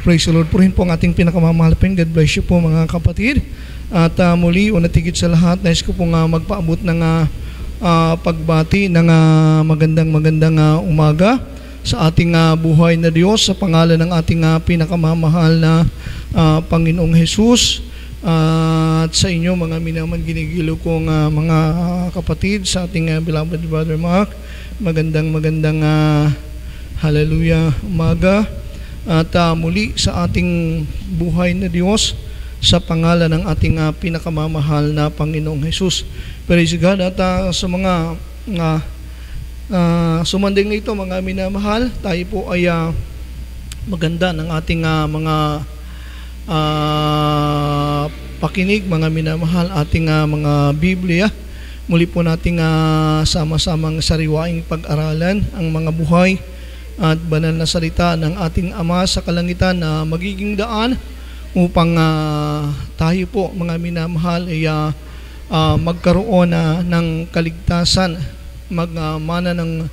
Praise the Lord. Purihin po ang ating pinakamamahal. God bless you po mga kapatid. At muli, una tigit sa lahat, nais ko pong magpaabot ng pagbati ng magandang umaga sa ating buhay na Diyos sa pangalan ng ating pinakamamahal na Panginoong Jesus. At sa inyo mga minaman ginigilo kong mga kapatid sa ating beloved brother Mark, magandang hallelujah umaga. At muli sa ating buhay na Diyos sa pangalan ng ating pinakamamahal na Panginoong Jesus. Praise God. At sa mga sumanding nito mga minamahal, tayo po ay maganda ng ating mga pakinig mga minamahal, ating mga Biblia. Muli po nating sama-samang sariwaing pag-aralan ang mga buhay at banal na salita ng ating Ama sa kalangitan na magiging daan upang tayo po mga minamahal ay magkaroon ng kaligtasan, magmana ng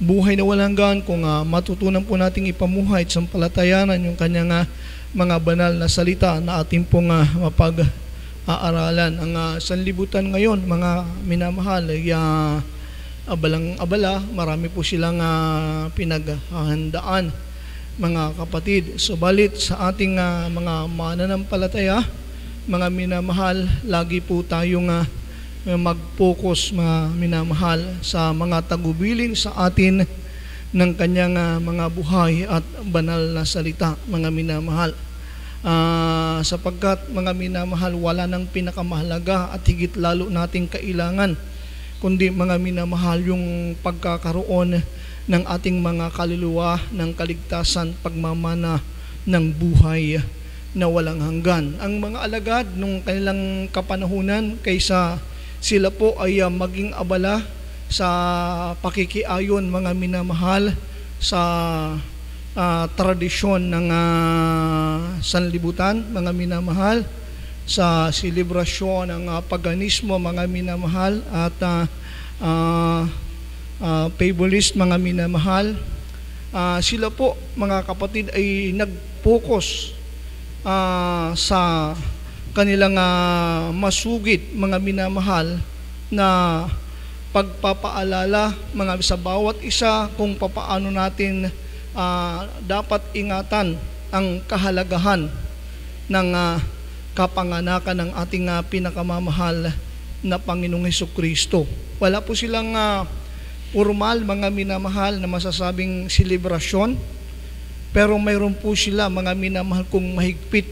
buhay na walang hanggan kung matutunan po nating ipamuhay at sampalatayanan yung kanyang mga banal na salita na ating pong mapag-aaralan. Ang sanlibutan ngayon mga minamahal ay abalang-abala, marami po silang pinaghahandaan mga kapatid. Subalit sa ating mga mananampalataya, mga minamahal, lagi po tayong mag-focus mga minamahal sa mga tagubilin sa atin ng kanyang mga buhay at banal na salita mga minamahal. Sapagkat mga minamahal, wala nang pinakamahalaga at higit lalo nating kailangan kundi mga minamahal yung pagkakaroon ng ating mga kaluluwa ng kaligtasan, pagmamana ng buhay na walang hanggan. Ang mga alagad nung kanilang kapanahunan, kaysa sila po ay maging abala sa pakikiayon mga minamahal sa tradisyon ng sanlibutan mga minamahal, sa selebrasyon ng paganismo mga minamahal at fabulist mga minamahal, sila po mga kapatid ay nag-focus sa kanilang masugid mga minamahal na pagpapaalala mga sa bawat isa kung papaano natin dapat ingatan ang kahalagahan ng kapanganakan ng ating pinakamamahal na Panginoong Hesukristo. Wala po silang formal mga minamahal na masasabing selebrasyon, pero mayroon po sila mga minamahal kung mahigpit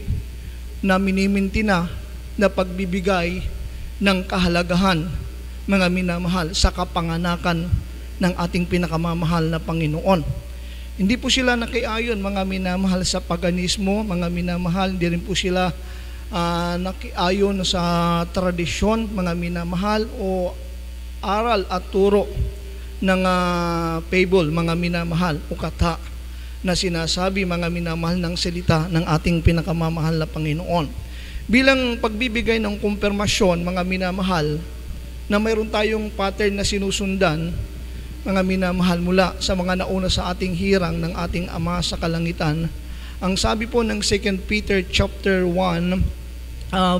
na minimintina na pagbibigay ng kahalagahan mga minamahal sa kapanganakan ng ating pinakamamahal na Panginoon. Hindi po sila nakiayon mga minamahal sa paganismo, mga minamahal, hindi rin po sila nakiayon sa tradisyon mga minamahal o aral at turo ng fable mga minamahal o kata na sinasabi mga minamahal ng salita ng ating pinakamamahal na Panginoon. Bilang pagbibigay ng kumpirmasyon mga minamahal na mayroon tayong pattern na sinusundan mga minamahal mula sa mga nauna sa ating hirang ng ating Ama sa kalangitan. Ang sabi po ng 2 Peter chapter 1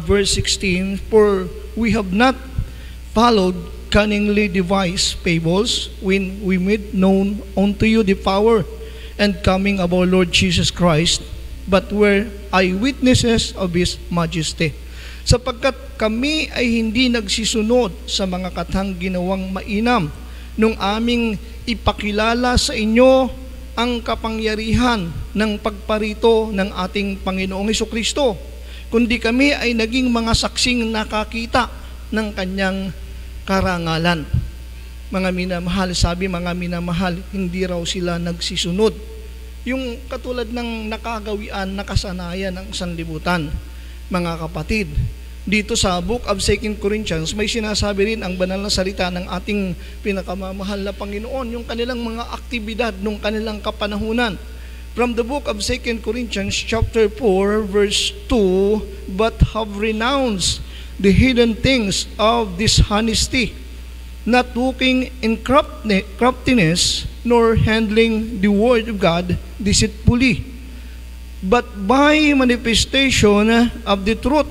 verse 16, "For we have not followed cunningly devised fables when we made known unto you the power and coming of our Lord Jesus Christ, but were eyewitnesses of His majesty." Sapagkat kami ay hindi nagsisunod sa mga katang ginawang mainam nung aming ipakilala sa inyo ang kapangyarihan ng pagparito ng ating Panginoong Hesukristo, kundi kami ay naging mga saksing nakakita ng kanyang karangalan. Mga minamahal, sabi mga minamahal, hindi raw sila nagsisunod. Yung katulad ng nakagawian, nakasanayan ng sanlibutan. Mga kapatid, dito sa Book of 2 Corinthians, may sinasabi rin ang banal na salita ng ating pinakamamahal na Panginoon, yung kanilang mga aktibidad nung kanilang kapanahunan. From the book of 2 Corinthians chapter 4 verse 2, "But have renounced the hidden things of dishonesty, not walking in craftiness, nor handling the word of God deceitfully, but by manifestation of the truth,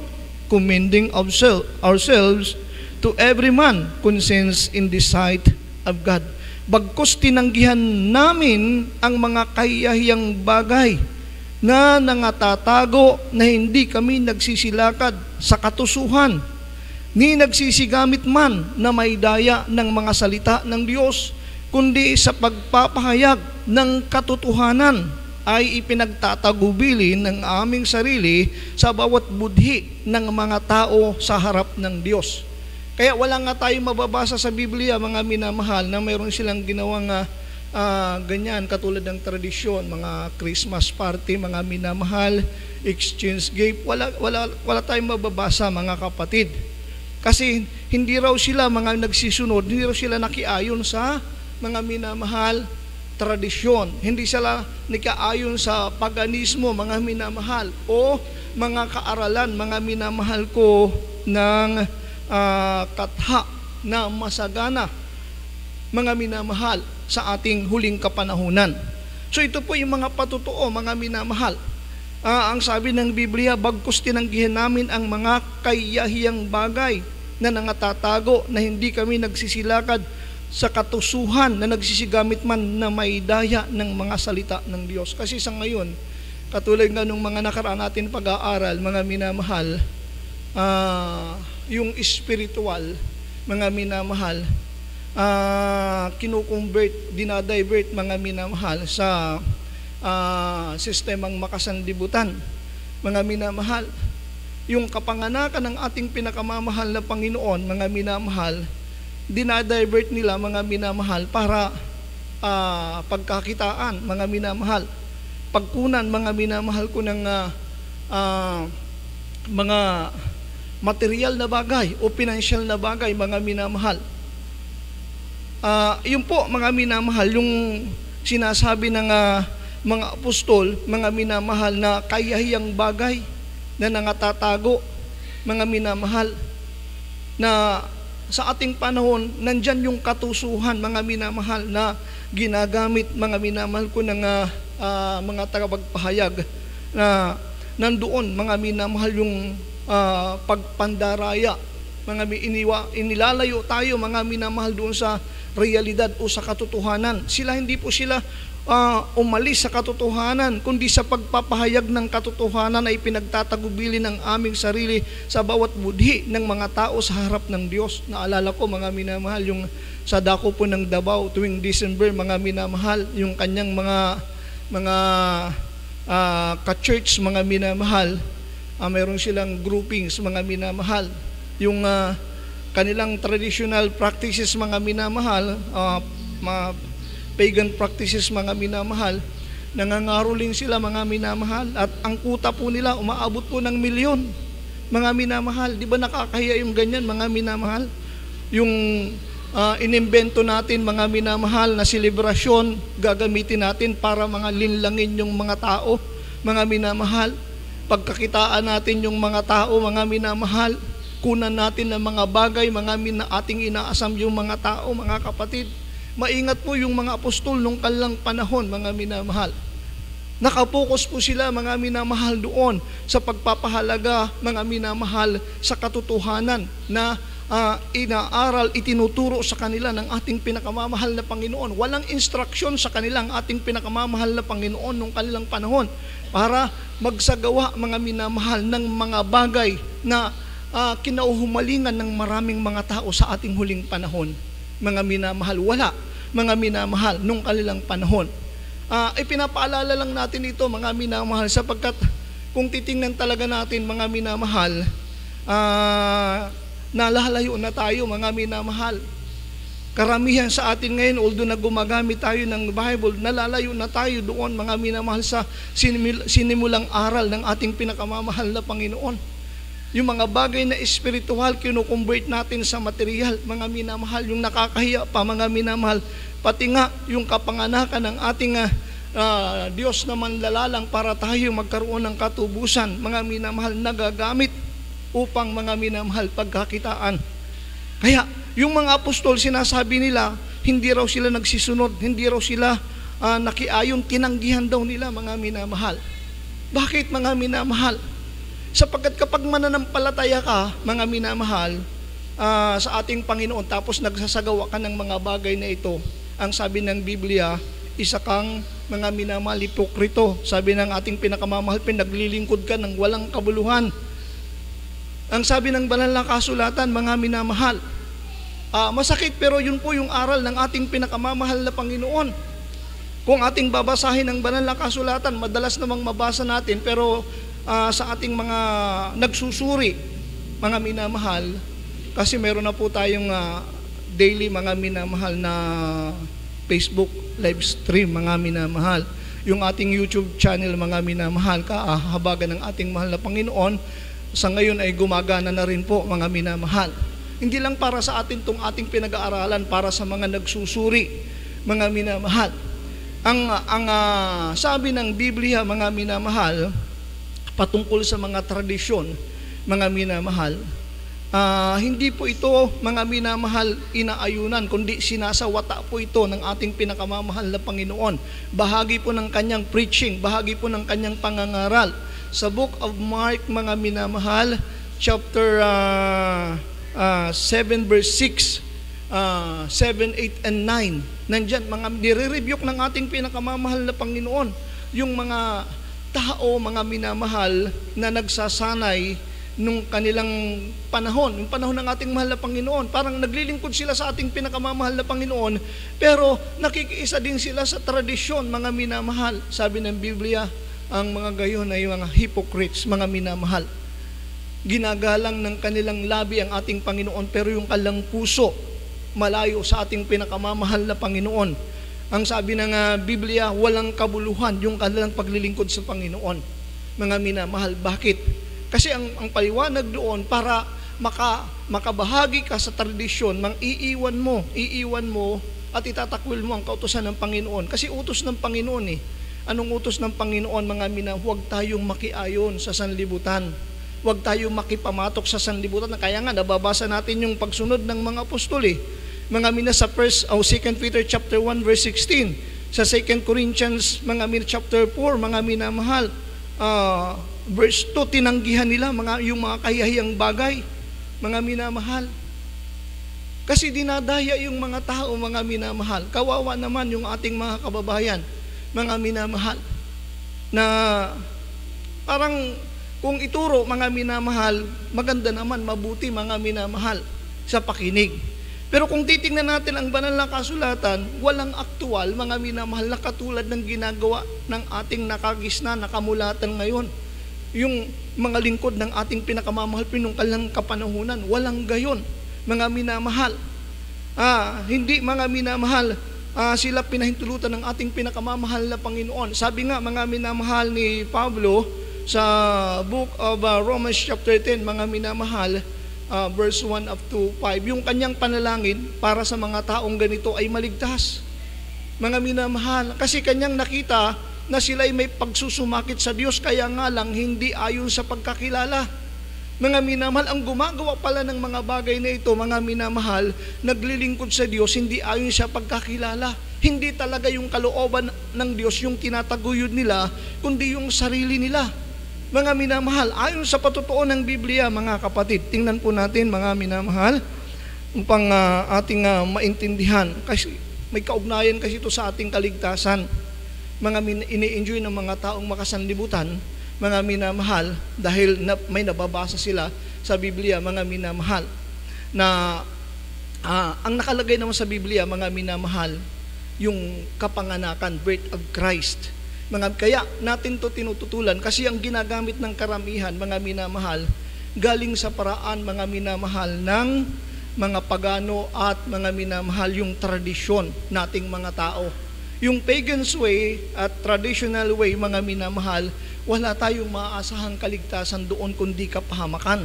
commending ourselves to every man conscience in the sight of God. Bagkus tinanggihan namin ang mga kahiyahiyang bagay na nangatatago na hindi kami nagsisilakad sa katusuhan, ni nagsisigamit man na may daya ng mga salita ng Diyos, kundi sa pagpapahayag ng katotohanan ay ipinagtatagubilin ng aming sarili sa bawat budhi ng mga tao sa harap ng Diyos. Kaya wala nga tayong mababasa sa Biblia, mga minamahal, na mayroon silang ginawang ganyan, katulad ng tradisyon, mga Christmas party, mga minamahal, exchange gift. Wala tayong mababasa, mga kapatid. Kasi hindi raw sila mga nagsisunod, hindi raw sila nakiayon sa mga minamahal tradisyon. Hindi sila nakaayon sa paganismo, mga minamahal, o mga kaaralan, mga minamahal ko, ng katha na masagana, mga minamahal, sa ating huling kapanahunan. So ito po yung mga patotoo, mga minamahal. Ang sabi ng Biblia, bagkus tinanggihan namin ang mga kahiyahiyang bagay na nangatatago na hindi kami nagsisilakad sa katusuhan, na nagsisigamit man na may daya ng mga salita ng Diyos. Kasi sa ngayon, katulad nga nung mga nakaraan natin pag-aaral, mga minamahal, yung spiritual, mga minamahal, kinukonvert, dinadivert, mga minamahal, sa sistemang makasandibutan. Mga minamahal, yung kapanganakan ng ating pinakamamahal na Panginoon, mga minamahal, dinadivert nila, mga minamahal, para pagkakitaan, mga minamahal, pagkunan, mga minamahal ko, ng mga material na bagay o financial na bagay, mga minamahal. Yun po, mga minamahal, yung sinasabi ng mga apostol, mga minamahal, na kahiyahiyang bagay na nangatatago, mga minamahal, na sa ating panahon, nandyan yung katusuhan, mga minamahal, na ginagamit, mga minamahal ko, ng mga tagapagpahayag, na nandoon, mga minamahal, yung pagpandaraya, mga inilalayo tayo, mga minamahal, doon sa realidad o sa katotohanan. Hindi po sila umalis sa katotohanan, kundi sa pagpapahayag ng katotohanan ay pinagtatagubili ng aming sarili sa bawat budhi ng mga tao sa harap ng Diyos. Naalala ko, mga minamahal, yung sa dako po ng Davao tuwing December, mga minamahal, yung kanyang mga ka-church, mga minamahal, mayroon silang groupings, mga minamahal, yung kanilang traditional practices, mga minamahal, mga pagan practices, mga minamahal, nangangaroling sila, mga minamahal, at ang kuta po nila umaabot po ng milyon, mga minamahal. Di ba nakakahiya yung ganyan, mga minamahal? Yung inimbento natin, mga minamahal, na selebrasyon, gagamitin natin para mga linlangin yung mga tao, mga minamahal. Pagkakitaan natin yung mga tao, mga minamahal, kunan natin ng mga bagay, ating inaasam yung mga tao, mga kapatid. Maingat po yung mga apostol nung kanilang panahon, mga minamahal. Nakapokus po sila, mga minamahal, doon sa pagpapahalaga, mga minamahal, sa katotohanan na inaaral, itinuturo sa kanila ng ating pinakamamahal na Panginoon. Walang instruction sa kanilang ating pinakamamahal na Panginoon nung kanilang panahon para magsagawa, mga minamahal, ng mga bagay na kinauhumalingan ng maraming mga tao sa ating huling panahon. Mga minamahal, wala, mga minamahal, nung kanilang panahon. Pinapaalala lang natin ito, mga minamahal, sapagkat kung titingnan talaga natin, mga minamahal, nalalayo na tayo, mga minamahal. Karamihan sa atin ngayon, although na gumagamit tayo ng Bible, nalalayo na tayo doon, mga minamahal, sa sinimulang aral ng ating pinakamamahal na Panginoon. Yung mga bagay na espiritual, kinukonvert natin sa material, mga minamahal, yung nakakahiya pa, mga minamahal, pati nga yung kapanganakan ng ating Diyos na manlalalang para tayo magkaroon ng katubusan, mga minamahal, nagagamit upang, mga minamahal, pagkakitaan. Kaya yung mga apostol, sinasabi nila, hindi raw sila nagsisunod, hindi raw sila nakiayon, tinanggihan daw nila, mga minamahal. Bakit, mga minamahal? Sapagkat kapag mananampalataya ka, mga minamahal, sa ating Panginoon, tapos nagsasagawa ka ng mga bagay na ito, ang sabi ng Biblia, isa kang, mga minamahal, hipokrito. Sabi ng ating pinakamamahal, pinaglilingkod ka ng walang kabuluhan. Ang sabi ng banal na kasulatan, mga minamahal, masakit pero yun po yung aral ng ating pinakamamahal na Panginoon. Kung ating babasahin ang banal na kasulatan, madalas namang mabasa natin, pero sa ating mga nagsusuri, mga minamahal, kasi meron na po tayong daily, mga minamahal, na Facebook live stream, mga minamahal. Yung ating YouTube channel, mga minamahal, kahabagan ng ating mahal na Panginoon, sa ngayon ay gumagana na rin po, mga minamahal. Hindi lang para sa atin itong ating pinag-aaralan, para sa mga nagsusuri, mga minamahal. Ang sabi ng Biblia, mga minamahal, patungkol sa mga tradisyon, mga minamahal, hindi po ito, mga minamahal, inaayunan, kundi sinasawata po ito ng ating pinakamamahal na Panginoon. Bahagi po ng kanyang preaching, bahagi po ng kanyang pangangaral. Sa Book of Mark, mga minamahal, chapter 7 verse 6, 7, 8, and 9, nandyan, mga nire-rebuke ng ating pinakamamahal na Panginoon yung mga tao, mga minamahal, na nagsasanay nung kanilang panahon, yung panahon ng ating mahal na Panginoon. Parang naglilingkod sila sa ating pinakamamahal na Panginoon, pero nakikiisa din sila sa tradisyon, mga minamahal. Sabi ng Biblia, ang mga gayon ay mga hypocrites, mga minamahal. Ginagalang ng kanilang labi ang ating Panginoon, pero yung kanilang puso malayo sa ating pinakamamahal na Panginoon. Ang sabi ng Biblia, walang kabuluhan yung kanilang paglilingkod sa Panginoon. Mga minamahal, bakit? Kasi ang paliwanag doon, para makabahagi ka sa tradisyon, iiwan mo at itatakwil mo ang kautusan ng Panginoon. Kasi utos ng Panginoon eh. Anong utos ng Panginoon, mga minamahal? Huwag tayong makiayon sa sanlibutan. Huwag tayong makipamatok sa sanlibutan. Kaya nga, nababasa natin yung pagsunod ng mga apostol eh. Mga mina sa 2 Peter chapter 1 verse 16, sa 2 Corinthians, mga mina chapter 4, mga minamahal, verse 2, tinanggihan nila yung mga kahiyahiyang bagay, mga minamahal. Kasi dinadaya yung mga tao, mga minamahal. Kawawa naman yung ating mga kababayan, mga minamahal, na parang kung ituro, mga minamahal, maganda naman, mabuti, mga minamahal, sa pakinig. Pero kung titingnan natin ang banal na kasulatan, walang aktual, mga minamahal, na katulad ng ginagawa ng ating nakagisna, nakamulatan ngayon. Yung mga lingkod ng ating pinakamamahal, pinungkalang kapanahunan, walang gayon, mga minamahal. Hindi, mga minamahal, sila pinahintulutan ng ating pinakamamahal na Panginoon. Sabi nga, mga minamahal, ni Pablo sa Book of Romans chapter 10, mga minamahal, verse 1 up to 5, yung kanyang panalangin para sa mga taong ganito ay maligtas, mga minamahal. Kasi kanyang nakita na sila ay may pagsusumakit sa Diyos, kaya nga lang hindi ayon sa pagkakilala. Mga minamahal, ang gumagawa pala ng mga bagay na ito, mga minamahal, naglilingkod sa Diyos, hindi ayon sa pagkakilala. Hindi talaga yung kalooban ng Diyos yung tinataguyod nila, kundi yung sarili nila. Mga minamahal, ayon sa patutuo ng Biblia, mga kapatid, tingnan po natin, mga minamahal, upang ating maintindihan. Kasi may kaugnayan kasi ito sa ating kaligtasan. Mga ini-enjoy ng mga taong makasanlibutan, mga minamahal, dahil may nababasa sila sa Biblia, mga minamahal, na ang nakalagay naman sa Biblia, mga minamahal, yung kapanganakan, birth of Christ. Kaya natin to tinututulan kasi ang ginagamit ng karamihan, mga minamahal, galing sa paraan, mga minamahal, ng mga pagano at mga minamahal, yung tradisyon nating mga tao. Yung pagan's way at traditional way, mga minamahal, wala tayong maaasahang kaligtasan doon kundi kapahamakan,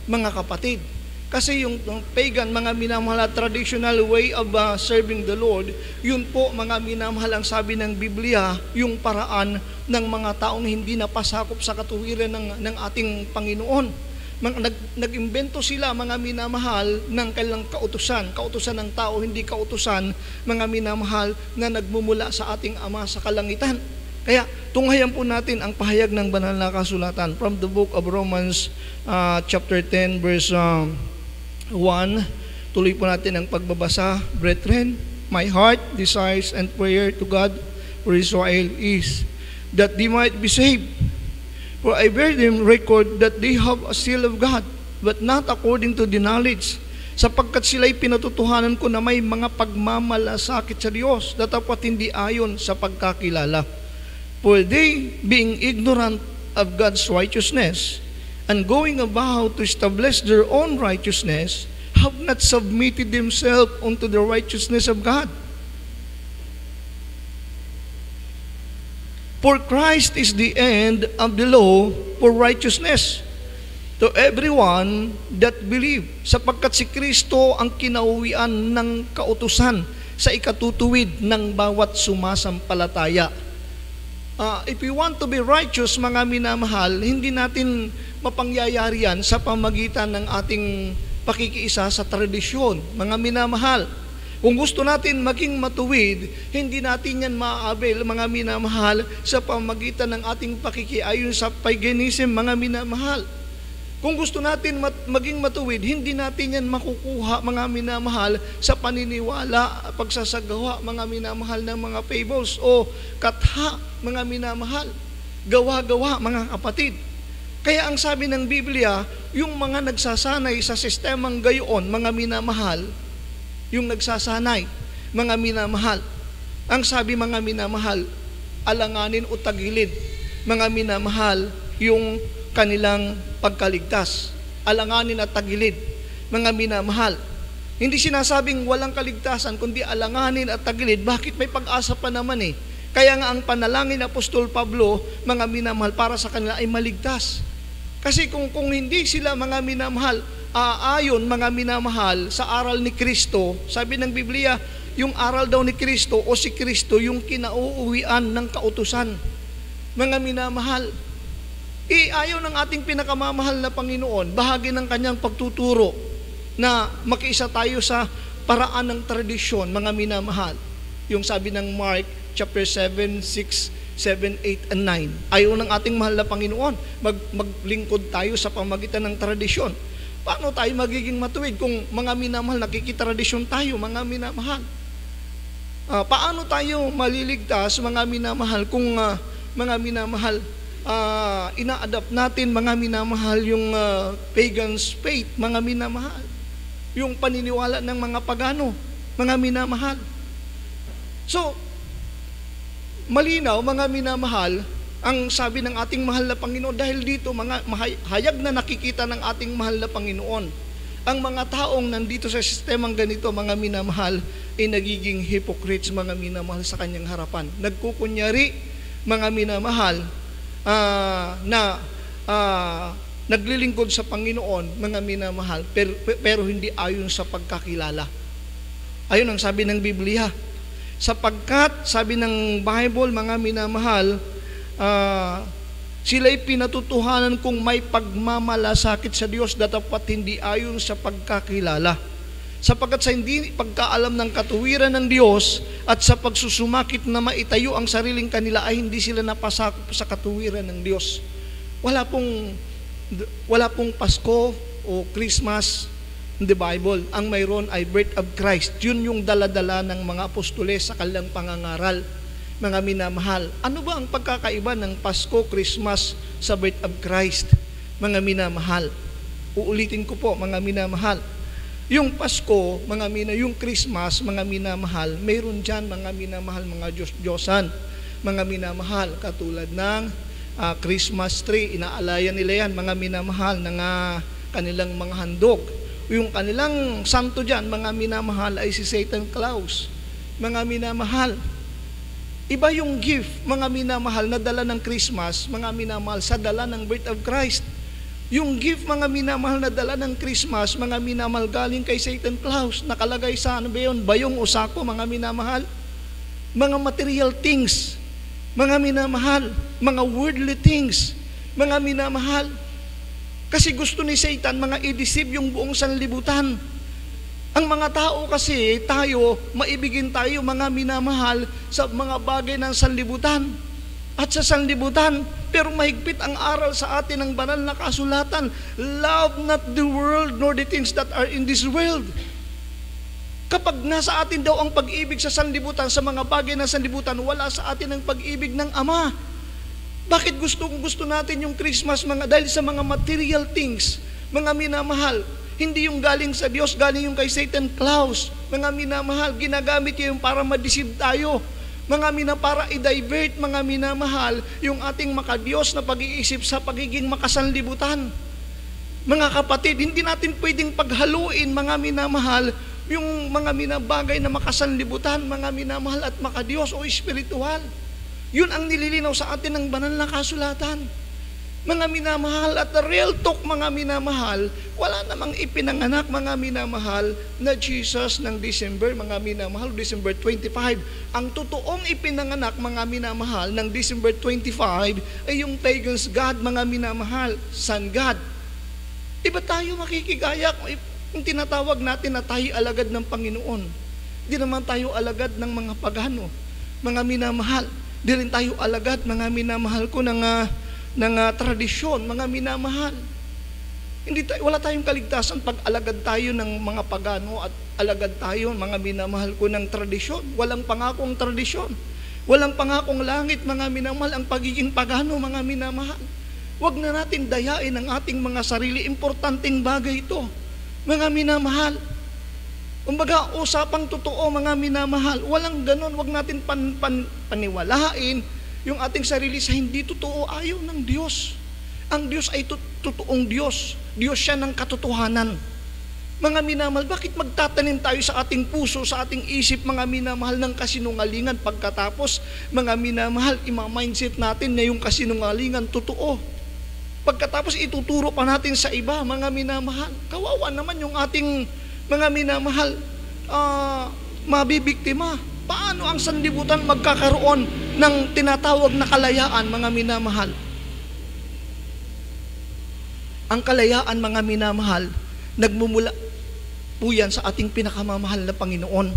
mga kapatid. Kasi yung pagan, mga minamahal, traditional way of serving the Lord, yun po, mga minamahal, ang sabi ng Biblia, yung paraan ng mga taong hindi napasakop sa katuwiran ng ating Panginoon. Nag-imbento sila, mga minamahal, ng kailang kautusan ng tao, hindi kautusan, mga minamahal, na nagmumula sa ating Ama sa kalangitan. Kaya tunghayan po natin ang pahayag ng banal na kasulatan from the book of Romans chapter 10 verse 1. Tuloy po natin ang pagbabasa. Brethren, my heart desires and prayer to God for Israel is that they might be saved. For I bear them record that they have a seal of God, but not according to the knowledge, sapagkat sila'y pinatutuhanan ko na may mga pagmamalasakit sa Diyos, datapwat hindi ayon sa pagkakilala. For they, being ignorant of God's righteousness, and going about to establish their own righteousness, have not submitted themselves unto the righteousness of God. For Christ is the end of the law for righteousness to everyone that believe, sapagkat si Kristo ang kinauwian ng kautusan sa ikatutuwid ng bawat sumasampalataya. If we want to be righteous, mga minamahal, hindi natin mapangyayari yan sa pamagitan ng ating pakikiisa sa tradisyon, mga minamahal. Kung gusto natin maging matuwid, hindi natin yan maaabel, mga minamahal, sa pamagitan ng ating pakikiayon sa paganism, mga minamahal. Kung gusto natin maging matuwid, hindi natin yan makukuha, mga minamahal, sa paniniwala, pagsasagawa, mga minamahal, ng mga fables o katha, mga minamahal, gawa-gawa, mga kapatid. Kaya ang sabi ng Biblia, yung mga nagsasanay sa sistemang gayon, mga minamahal, yung nagsasanay, mga minamahal, ang sabi, mga minamahal, alanganin o tagilid, mga minamahal, yung kanilang pagkaligtas. Alanganin at tagilid, mga minamahal. Hindi sinasabing walang kaligtasan, kundi alanganin at tagilid. Bakit? May pag-asa pa naman eh. Kaya nga ang panalangin ni Apostol Pablo, mga minamahal, para sa kanila ay maligtas. Kasi kung hindi sila, mga minamahal, aayon, mga minamahal, sa aral ni Kristo, sabi ng Biblia, yung aral daw ni Kristo o si Kristo, yung kinauuwian ng kautusan. Mga minamahal, ayaw ng ating pinakamamahal na Panginoon, bahagi ng kanyang pagtuturo na makiisa tayo sa paraan ng tradisyon, mga minamahal. Yung sabi ng Mark chapter 7, 6, 7, 8, and 9. Ayaw ng ating mahal na Panginoon, maglingkod tayo sa pamagitan ng tradisyon. Paano tayo magiging matuwid kung, mga minamahal, nakikitradisyon tayo, mga minamahal? Paano tayo maliligtas, mga minamahal, kung mga minamahal, ina-adapt natin, mga minamahal, yung pagan's faith, mga minamahal, yung paniniwala ng mga pagano, mga minamahal. So, malinaw, mga minamahal, ang sabi ng ating mahal na Panginoon, dahil dito, mga hayag na nakikita ng ating mahal na Panginoon, ang mga taong nandito sa sistemang ganito, mga minamahal, ay nagiging hypocrites, mga minamahal, sa kanyang harapan. Nagkukunyari, mga minamahal, naglilingkod sa Panginoon, mga minamahal, pero hindi ayon sa pagkakilala. Ayun ang sabi ng Biblia. Sapagkat, sabi ng Bible, mga minamahal, sila'y pinatutuhanan kung may pagmamalasakit sa Diyos, datapwat hindi ayon sa pagkakilala. Sapagkat sa hindi pagkaalam ng katuwiran ng Diyos at sa pagsusumakit na maitayo ang sariling kanila, ay hindi sila napasakop sa katuwiran ng Diyos. Wala pong Pasko o Christmas in the Bible. Ang mayroon ay birth of Christ. Yun yung dala-dala ng mga apostoles sa kanilang pangangaral. Mga minamahal, ano ba ang pagkakaiba ng Pasko, Christmas sa birth of Christ? Mga minamahal, uulitin ko po, mga minamahal. Yung Pasko, yung Christmas, mga minamahal, mayroon dyan, mga minamahal, mga Diyos-Diyosan, mga minamahal, katulad ng Christmas tree, inaalayan nila yan, mga minamahal, ng kanilang mga handog. Yung kanilang santo dyan, mga minamahal, ay si Satan Claus. Mga minamahal, iba yung gift, mga minamahal, na dala ng Christmas, mga minamahal, sa dala ng birth of Christ. Yung gift, mga minamahal, na dala ng Christmas, mga minamahal, galing kay Satan Claus, nakalagay sa ano ba yun? Bayong o sako, mga minamahal. Mga material things, mga minamahal, mga worldly things, mga minamahal. Kasi gusto ni Satan, mga i-deceive yung buong sanlibutan. Ang mga tao kasi, tayo, maibigin tayo, mga minamahal, sa mga bagay ng sanlibutan. at sa sanlibutan. Pero mahigpit ang aral sa atin ng banal na kasulatan. Love not the world nor the things that are in this world. Kapag nasa atin daw ang pag-ibig sa sanlibutan, sa mga bagay na sanlibutan, wala sa atin ang pag-ibig ng Ama. Bakit gusto natin yung Christmas? Dahil sa mga material things, mga minamahal. Hindi yung galing sa Diyos, galing yung kay Satan Claus. Mga minamahal, ginagamit yung para ma-deceive tayo. Mga para i-divert, mga minamahal, yung ating makadiyos na pag-iisip sa pagiging makasanlibutan. Mga kapatid, hindi natin pwedeng paghaluin, mga minamahal, yung mga minabagay na makasanlibutan, mga minamahal at makadiyos o espiritual. Yun ang nililinaw sa atin ng banal na kasulatan. Mga minamahal, at real talk, mga minamahal, wala namang ipinanganak, mga minamahal, na Jesus ng December, mga minamahal, December 25. Ang totoong ipinanganak, mga minamahal, ng December 25 ay yung pagan's God, mga minamahal, Sun God. Iba tayo makikigaya kung tinatawag natin na tayo alagad ng Panginoon. Di naman tayo alagad ng mga pagano, mga minamahal. Di rin tayo alagad, mga minamahal ko, ng tradisyon, mga minamahal. Wala tayong kaligtasan pag alagad tayo ng mga pagano at alagad tayo, mga minamahal ko, ng tradisyon. Walang pangakong tradisyon. Walang pangakong langit, mga minamahal, ang pagiging pagano, mga minamahal. Huwag na natin dayain ang ating mga sarili. Importanteng bagay ito, mga minamahal. Kumbaga, usapang totoo, mga minamahal. Walang ganon. Huwag natin paniwalain yung ating sarili sa hindi totoo. Ayaw ng Diyos. Ang Diyos ay totoong Diyos. Diyos siya ng katotohanan. Mga minamahal, bakit magtatanim tayo sa ating puso, sa ating isip, mga minamahal, ng kasinungalingan pagkatapos, mga minamahal, ima-mindset natin na yung kasinungalingan totoo. Pagkatapos ituturo pa natin sa iba, mga minamahal. Kawawa naman yung ating mga minamahal, mabibiktima. Paano ang sanlibutan magkakaroon ng tinatawag na kalayaan, mga minamahal? Ang kalayaan, mga minamahal, nagmumula po yan sa ating pinakamamahal na Panginoon.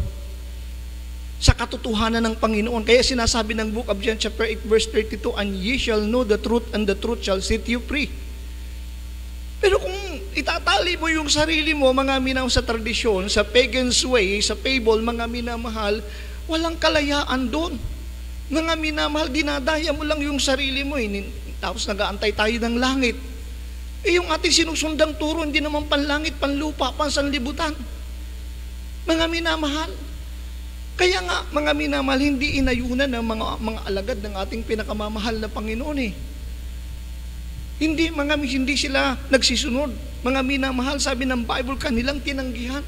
Sa katotohanan ng Panginoon. Kaya sinasabi ng Book of John chapter 8 verse 32, and ye shall know the truth, and the truth shall set you free. Pero kung itatali mo yung sarili mo, mga minamahal, sa tradisyon, sa pagan's way, sa fable, mga minamahal, walang kalayaan doon. Mga minamahal, dinadaya mo lang yung sarili mo. Tapos nag-aantay tayo ng langit. Yung ating sinusundang turo, hindi naman panlangit, panlupa, pansanlibutan. Mga minamahal. Kaya nga, mga minamahal, hindi inayunan ng mga alagad ng ating pinakamamahal na Panginoon eh. Hindi sila nagsisunod. Mga minamahal, sabi ng Bible, kanilang tinanggihan.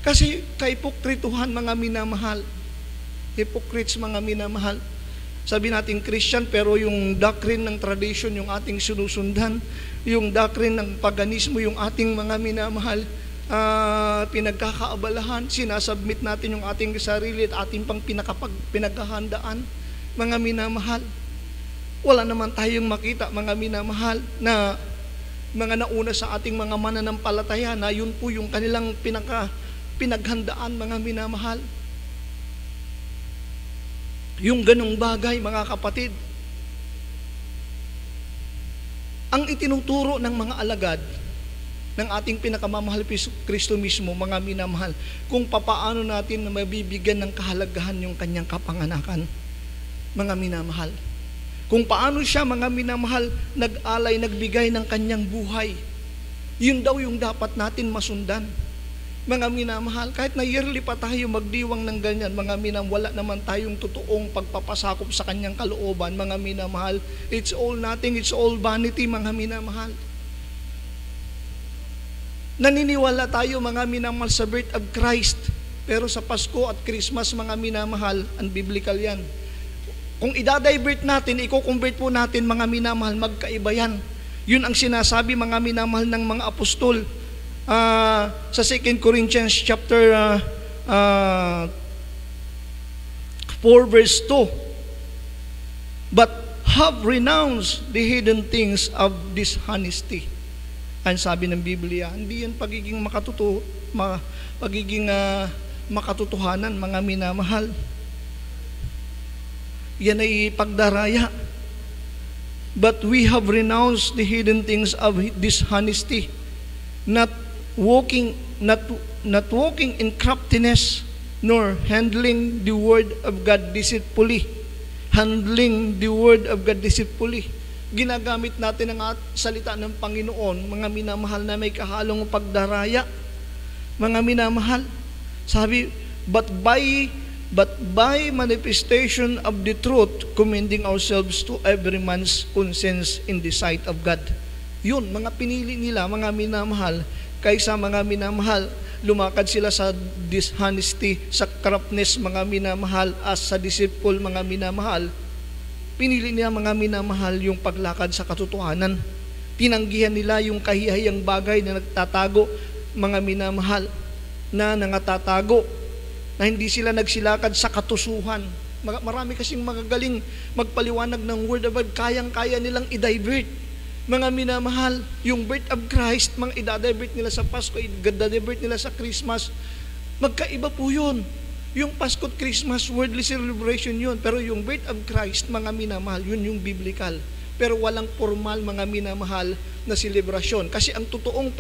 Kasi kahipokratuhan, mga minamahal. Hypocrites, mga minamahal. Sabi natin Christian, pero yung doctrine ng tradition, yung ating sinusundan, yung doctrine ng paganismo, yung ating mga minamahal, pinagkakaabalahan, sinasubmit natin yung ating sarili at ating pang pinaghahandaan, mga minamahal. Wala naman tayong makita, mga minamahal, na mga nauna sa ating mga mananampalataya na yun po yung kanilang pinaghandaan, mga minamahal. Yung ganong bagay, mga kapatid, ang itinuturo ng mga alagad ng ating pinakamamahal Kristo mismo, mga minamahal, kung papaano natin na mabibigyan ng kahalagahan yung kanyang kapanganakan, mga minamahal. Kung paano siya, mga minamahal, nag-alay, nagbigay ng kanyang buhay. Yun daw yung dapat natin masundan. Mga minamahal, kahit na yearly pa tayo magdiwang ng ganyan, mga minamahal, wala naman tayong totoong pagpapasakop sa kanyang kalooban, mga minamahal. It's all nothing, it's all vanity, mga minamahal. Naniniwala tayo, mga minamahal, sa birth of Christ, pero sa Pasko at Christmas, mga minamahal, unbiblical yan. Kung idadivert natin, i-convert po natin, mga minamahal, magkaiba yan. Yun ang sinasabi, mga minamahal, ng mga apostol sa 2 Corinthians chapter 4 verse 2. But have renounced the hidden things of dishonesty. Ang sabi ng Biblia, hindi yan pagiging makatotohanan, mga minamahal. yan ay pagdaraya. But we have renounced the hidden things of dishonesty, not walking in craftiness, nor handling the word of God deceitfully. Handling the word of God deceitfully. Ginagamit natin ang salita ng Panginoon, mga minamahal, na may kahalong pagdaraya. Mga minamahal, sabi, but by manifestation of the truth, commending ourselves to every man's conscience in the sight of God. Yun, mga pinili nila, mga minamahal, kaysa mga minamahal, lumakad sila sa dishonesty, sa corruptness, mga minamahal, as sa deceitful, mga minamahal. Pinili nila, mga minamahal, yung paglakad sa katotohanan. Tinanggihan nila yung kahihayang bagay na nagtatago, mga minamahal, na nangatatago, na hindi sila nagsilakad sa katusuhan. Marami kasing magagaling magpaliwanag ng word of God, kayang-kaya nilang i-divert. Mga minamahal, yung birth of Christ, mga i-divert nila sa Pasko, i-divert nila sa Christmas. Magkaiba po yun. Yung Pasko at Christmas, worldly celebration yun. Pero yung birth of Christ, mga minamahal, yun yung biblical. Pero walang formal, mga minamahal, na selebrasyon. Kasi ang totoong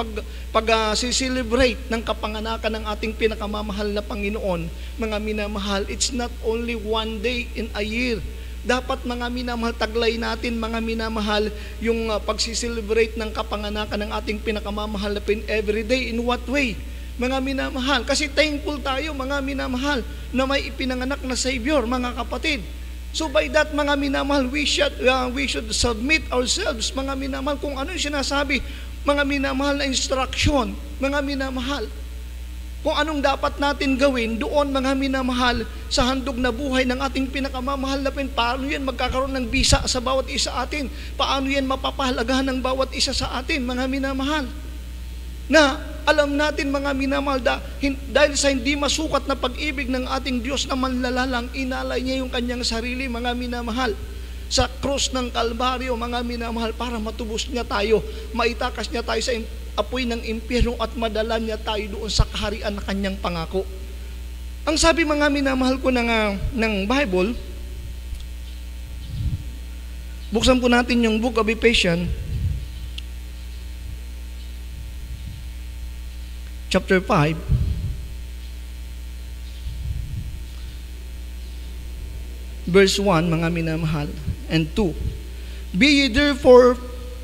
pag-celebrate ng kapanganakan ng ating pinakamamahal na Panginoon, mga minamahal, it's not only one day in a year. Dapat, mga minamahal, taglay natin, mga minamahal, yung pag-celebrate ng kapanganakan ng ating pinakamamahal na every day. In what way? Mga minamahal, kasi thankful tayo, mga minamahal, na may ipinanganak na Savior, mga kapatid. So by that, mga minamahal, we should submit ourselves, mga minamahal, kung ano yung sinasabi, mga minamahal na instruction, mga minamahal. Kung anong dapat natin gawin doon, mga minamahal, sa handog na buhay ng ating pinakamamahal na paano yan magkakaroon ng bisa sa bawat isa atin, paano yan mapapahalagahan ng bawat isa sa atin, mga minamahal. Na alam natin, mga minamahal, dahil sa hindi masukat na pag-ibig ng ating Diyos na manlalalang, inalay niya yung kanyang sarili, mga minamahal, sa krus ng Kalbaryo, mga minamahal, para matubos niya tayo, maitakas niya tayo sa apoy ng impyerno at madala niya tayo doon sa kaharian na kanyang pangako. Ang sabi, mga minamahal ko ng Bible, buksan po natin yung Book of Ephesians, chapter 5, verse 1, mga minamahal, and 2. Be ye therefore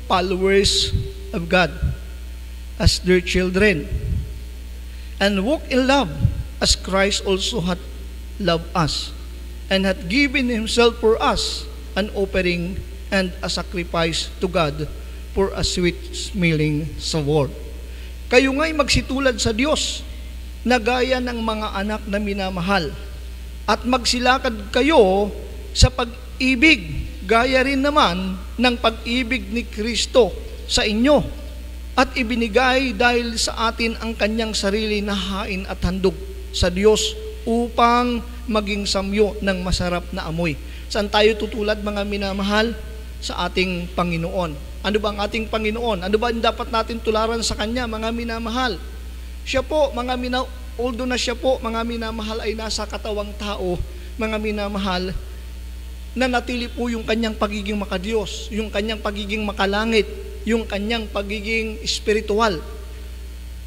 followers of God as their children, and walk in love, as Christ also hath loved us, and hath given himself for us, an offering and a sacrifice to God for a sweet-smelling savour. Kayo nga'y magsitulad sa Diyos, na gaya ng mga anak na minamahal, at magsilakad kayo sa pag-ibig, gaya rin naman ng pag-ibig ni Kristo sa inyo, at ibinigay dahil sa atin ang kanyang sarili na hain at handog sa Diyos upang maging samyo ng masarap na amoy. Saan tayo tutulad, mga minamahal? Sa ating Panginoon. Ano ba ang ating Panginoon? Ano ba ang dapat natin tularan sa Kanya, mga minamahal? Siya po, although na siya po, mga minamahal, ay nasa katawang tao, mga minamahal, na natili po yung kanyang pagiging makadiyos, yung kanyang pagiging makalangit, yung kanyang pagiging espiritual.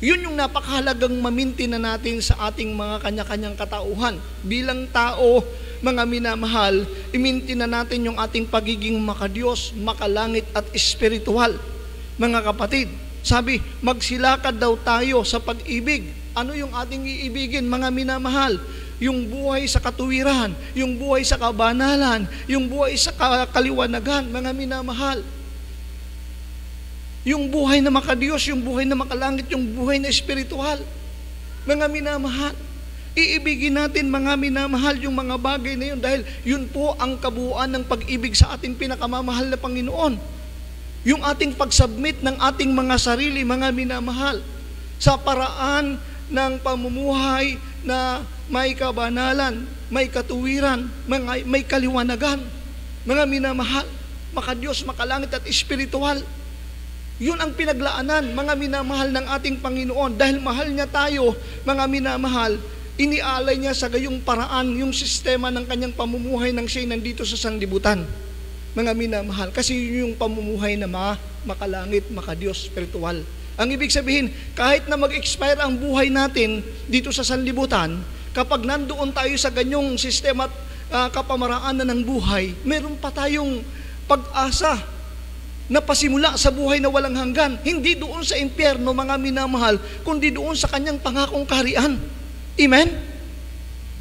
Yun yung napakahalagang maminti na natin sa ating mga kanya-kanyang katauhan. Bilang tao, mga minamahal, iminti na natin yung ating pagiging makadiyos, makalangit at espiritual. Mga kapatid, sabi, magsilakad daw tayo sa pag-ibig. Ano yung ating iibigin, mga minamahal? Yung buhay sa katuwiran, yung buhay sa kabanalan, yung buhay sa kaliwanagan, mga minamahal. Yung buhay na makadiyos, yung buhay na makalangit, yung buhay na espiritual. Mga minamahal, iibigin natin, mga minamahal, yung mga bagay na yun dahil yun po ang kabuuan ng pag-ibig sa ating pinakamamahal na Panginoon. Yung ating pag-submit ng ating mga sarili, mga minamahal, sa paraan ng pamumuhay na may kabanalan, may katuwiran, may kaliwanagan. Mga minamahal, makadiyos, makalangit at espiritual. Yun ang pinaglaanan, mga minamahal, ng ating Panginoon. Dahil mahal niya tayo, mga minamahal, inialay niya sa gayong paraan yung sistema ng kanyang pamumuhay nang siya'y nandito sa sanlibutan. Mga minamahal, kasi yun yung pamumuhay na makalangit, makadiyos, spiritual. Ang ibig sabihin, kahit na mag-expire ang buhay natin dito sa sanlibutan, kapag nandoon tayo sa ganyong sistema at kapamaraan na ng buhay, meron pa tayong pag-asa na pasimula sa buhay na walang hanggan. Hindi doon sa impyerno, mga minamahal, kundi doon sa kanyang pangakong kaharian. Amen?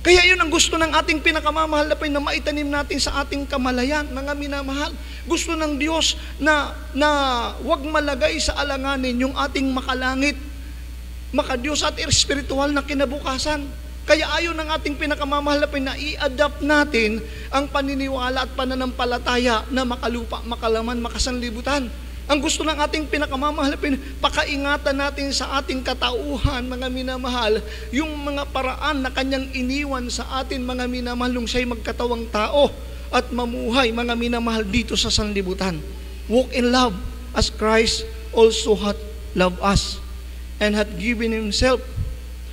Kaya yun ang gusto ng ating pinakamamahal na na maitanim natin sa ating kamalayan, mga minamahal. Gusto ng Diyos na wag malagay sa alanganin yung ating makalangit, makadiyos at espiritual na kinabukasan. Kaya ayon ng ating pinakamamahal na i-adapt natin ang paniniwala at pananampalataya na makalupa, makalaman, makasanlibutan. Ang gusto ng ating pinakamamahal, pakaingatan natin sa ating katauhan, mga minamahal, yung mga paraan na kanyang iniwan sa atin, mga minamahal, nung siya'y magkatawang tao at mamuhay, mga minamahal, dito sa sanlibutan. Walk in love as Christ also hath loved us and hath given Himself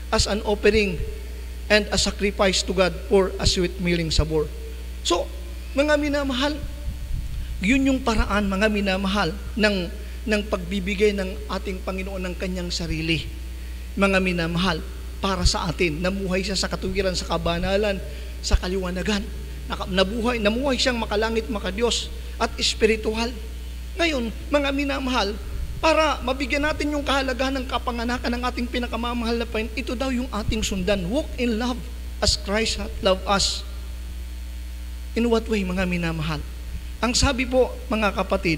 as an offering and a sacrifice to God for a sweet-smelling savor. So, mga minamahal, yun yung paraan, mga minamahal, ng pagbibigay ng ating Panginoon ng kanyang sarili. Mga minamahal, para sa atin, namuhay siya sa katuwiran, sa kabanalan, sa kaliwanagan. Namuhay siyang makalangit, makadiyos, at espiritual. Ngayon, mga minamahal, para mabigyan natin yung kahalagahan ng kapanganakan ng ating pinakamamahal na Panginoon, ito daw yung ating sundan. Walk in love as Christ hath loved us. In what way, mga minamahal? Ang sabi po, mga kapatid,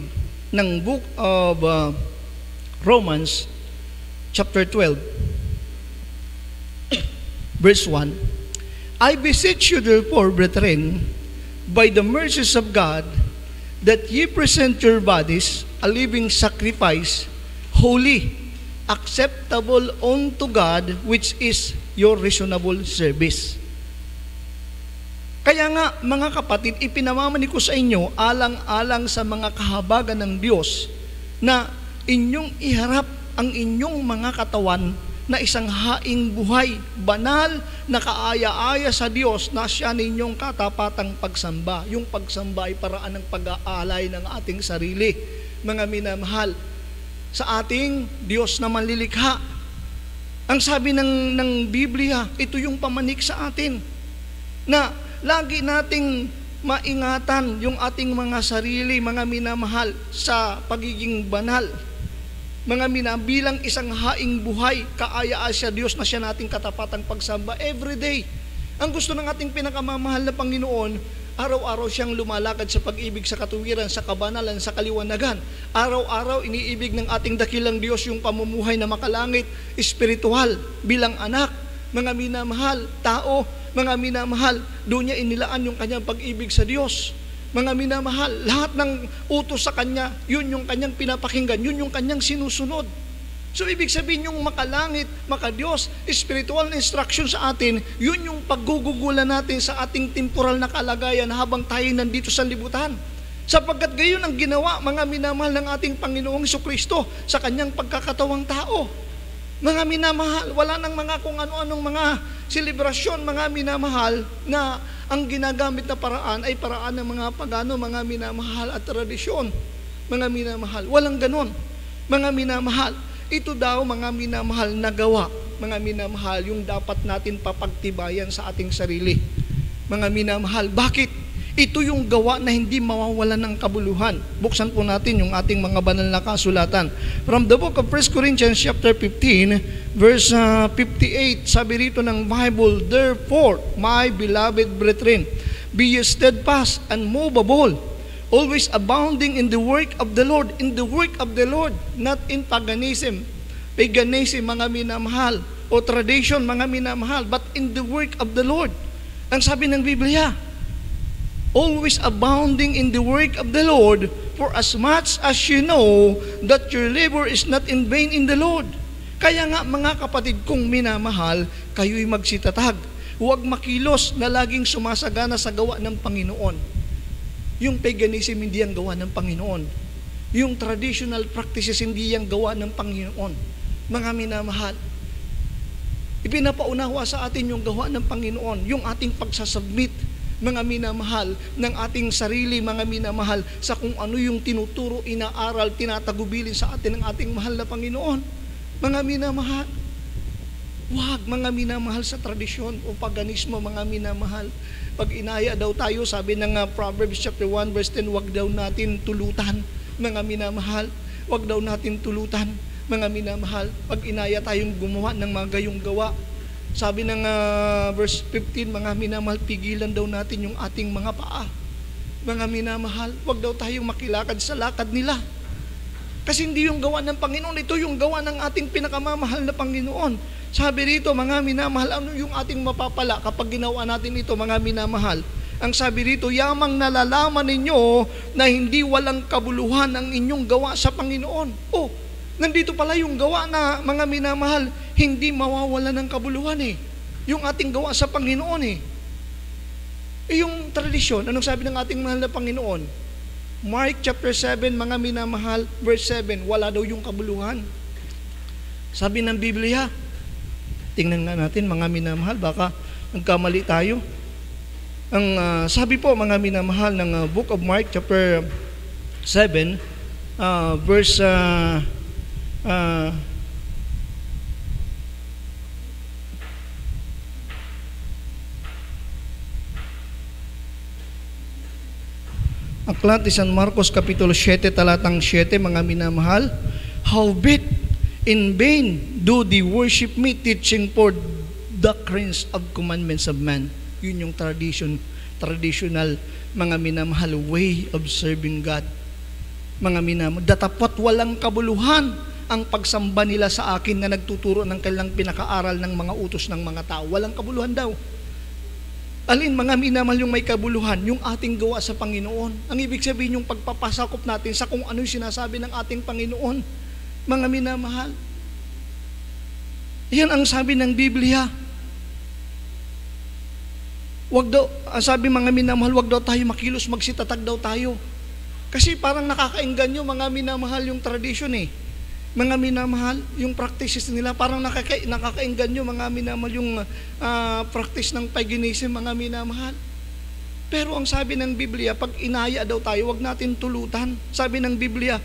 ng book of Romans, chapter 12, verse 1, I beseech you therefore, brethren, by the mercies of God, that ye present your bodies a living sacrifice, holy, acceptable unto God, which is your reasonable service. Kaya nga, mga kapatid, ipinamamani ko sa inyo, alang-alang sa mga kahabagan ng Diyos, na inyong iharap ang inyong mga katawan na isang haing buhay, banal, na kaaya-aya sa Diyos, na siya ninyong katapatang pagsamba. Yung pagsamba ay paraan ng pag-aalay ng ating sarili. Mga minamahal, sa ating Diyos na manlilikha. Ang sabi ng Biblia, ito yung pamanik sa atin, na lagi nating maingatan yung ating mga sarili, mga minamahal, sa pagiging banal. Mga bilang isang haing buhay, kaaya-aya sa Diyos na siya nating katapatang pagsamba everyday. Ang gusto ng ating pinakamamahal na Panginoon, araw-araw siyang lumalakad sa pag-ibig, sa katuwiran, sa kabanalan, sa kaliwanagan. Araw-araw iniibig ng ating dakilang Diyos yung pamumuhay na makalangit, espiritual, bilang anak, mga minamahal, tao, mga minamahal, doon niya inilaan yung kanyang pag-ibig sa Diyos. Mga minamahal, lahat ng utos sa kanya, yun yung kanyang pinapakinggan, yun yung kanyang sinusunod. So, ibig sabihin yung makalangit, makadiyos, spiritual na instruction sa atin, yun yung paggugugulan natin sa ating temporal na kalagayan habang tayo nandito sa libutan. Sapagkat gayon ang ginawa, mga minamahal, ng ating Panginoong Jesucristo sa kanyang pagkakatawang tao. Mga minamahal, wala nang mga kung ano-anong mga selebrasyon, mga minamahal, na ang ginagamit na paraan ay paraan ng mga pagano, mga minamahal, at tradisyon. Mga minamahal, walang ganon. Mga minamahal, ito daw, mga minamahal, na gawa, mga minamahal, yung dapat natin papagtibayan sa ating sarili. Mga minamahal, bakit? Ito yung gawa na hindi mawawalan ng kabuluhan. Buksan po natin yung ating mga banal na kasulatan. From the book of 1 Corinthians chapter 15, verse 58, sabi rito ng Bible, therefore, my beloved brethren, be ye steadfast and movable, always abounding in the work of the Lord, in the work of the Lord, not in paganism, mga minamahal, o tradition, mga minamahal, but in the work of the Lord. Ang sabi ng Biblia, always abounding in the work of the Lord, for as much as you know that your labor is not in vain in the Lord. Kaya nga, mga kapatid kong minamahal, kayo'y magsitatag. Huwag makilos na laging sumasagana sa gawa ng Panginoon. Yung paganism, hindi ang gawa ng Panginoon. Yung traditional practices, hindi ang gawa ng Panginoon. Mga minamahal, Ipinapaunawa sa atin yung gawa ng Panginoon, yung ating pagsasubmit, mga minamahal, ng ating sarili, mga minamahal, sa kung ano yung tinuturo, inaaral, tinatagubilin sa atin ng ating mahal na Panginoon. Mga minamahal, wag mga minamahal sa tradisyon o paganismo, mga minamahal. Pag inaya daw tayo, sabi ng Proverbs chapter 1 verse 10, wag daw natin tulutan, mga minamahal. Wag daw natin tulutan, mga minamahal. Pag inaya tayong gumawa ng mga gayong gawa, sabi ng verse 15, mga minamahal, pigilan daw natin yung ating mga paa. Mga minamahal, wag daw tayong makilakad sa lakad nila. Kasi hindi yung gawa ng Panginoon, ito yung gawa ng ating pinakamamahal na Panginoon. Sabi rito, mga minamahal, ano yung ating mapapala kapag ginawa natin ito, mga minamahal? Ang sabi rito, yamang nalalaman ninyo na hindi walang kabuluhan ang inyong gawa sa Panginoon. Oh, nandito pala yung gawa na, mga minamahal, hindi mawawala ng kabuluhan eh. Yung ating gawa sa Panginoon eh. Yung tradisyon, anong sabi ng ating mahal na Panginoon? Mark chapter 7, mga minamahal, verse 7, wala daw yung kabuluhan. Sabi ng Biblia, tingnan nga natin mga minamahal, baka nagkamali tayo. Ang sabi po mga minamahal ng Book of Mark chapter 7, verse Aklat ni San Marcos Kapitulo 7, talatang 7, mga minamahal, howbeit in vain do they worship me, teaching for doctrines of commandments of man. Yun yung traditional, mga minamahal, way of serving God. Mga minamahal, datapot walang kabuluhan ang pagsamba nila sa akin na nagtuturo ng kanilang pinakaaral ng mga utos ng mga tao. Walang kabuluhan daw. Alin, mga minamahal, yung may kabuluhan, yung ating gawa sa Panginoon. Ang ibig sabihin yung pagpapasakop natin sa kung ano yung sinasabi ng ating Panginoon. Mga minamahal, yan ang sabi ng Biblia. Wag daw, sabi mga minamahal, wag daw tayo makilos, magsitatag daw tayo. Kasi parang nakakaingganyo, mga minamahal, yung tradition eh. Mga minamahal, yung practices nila, parang nakakaingganyo, mga minamahal, yung practice ng paganism, mga minamahal. Pero ang sabi ng Biblia, pag inaya daw tayo, wag natin tulutan. Sabi ng Biblia,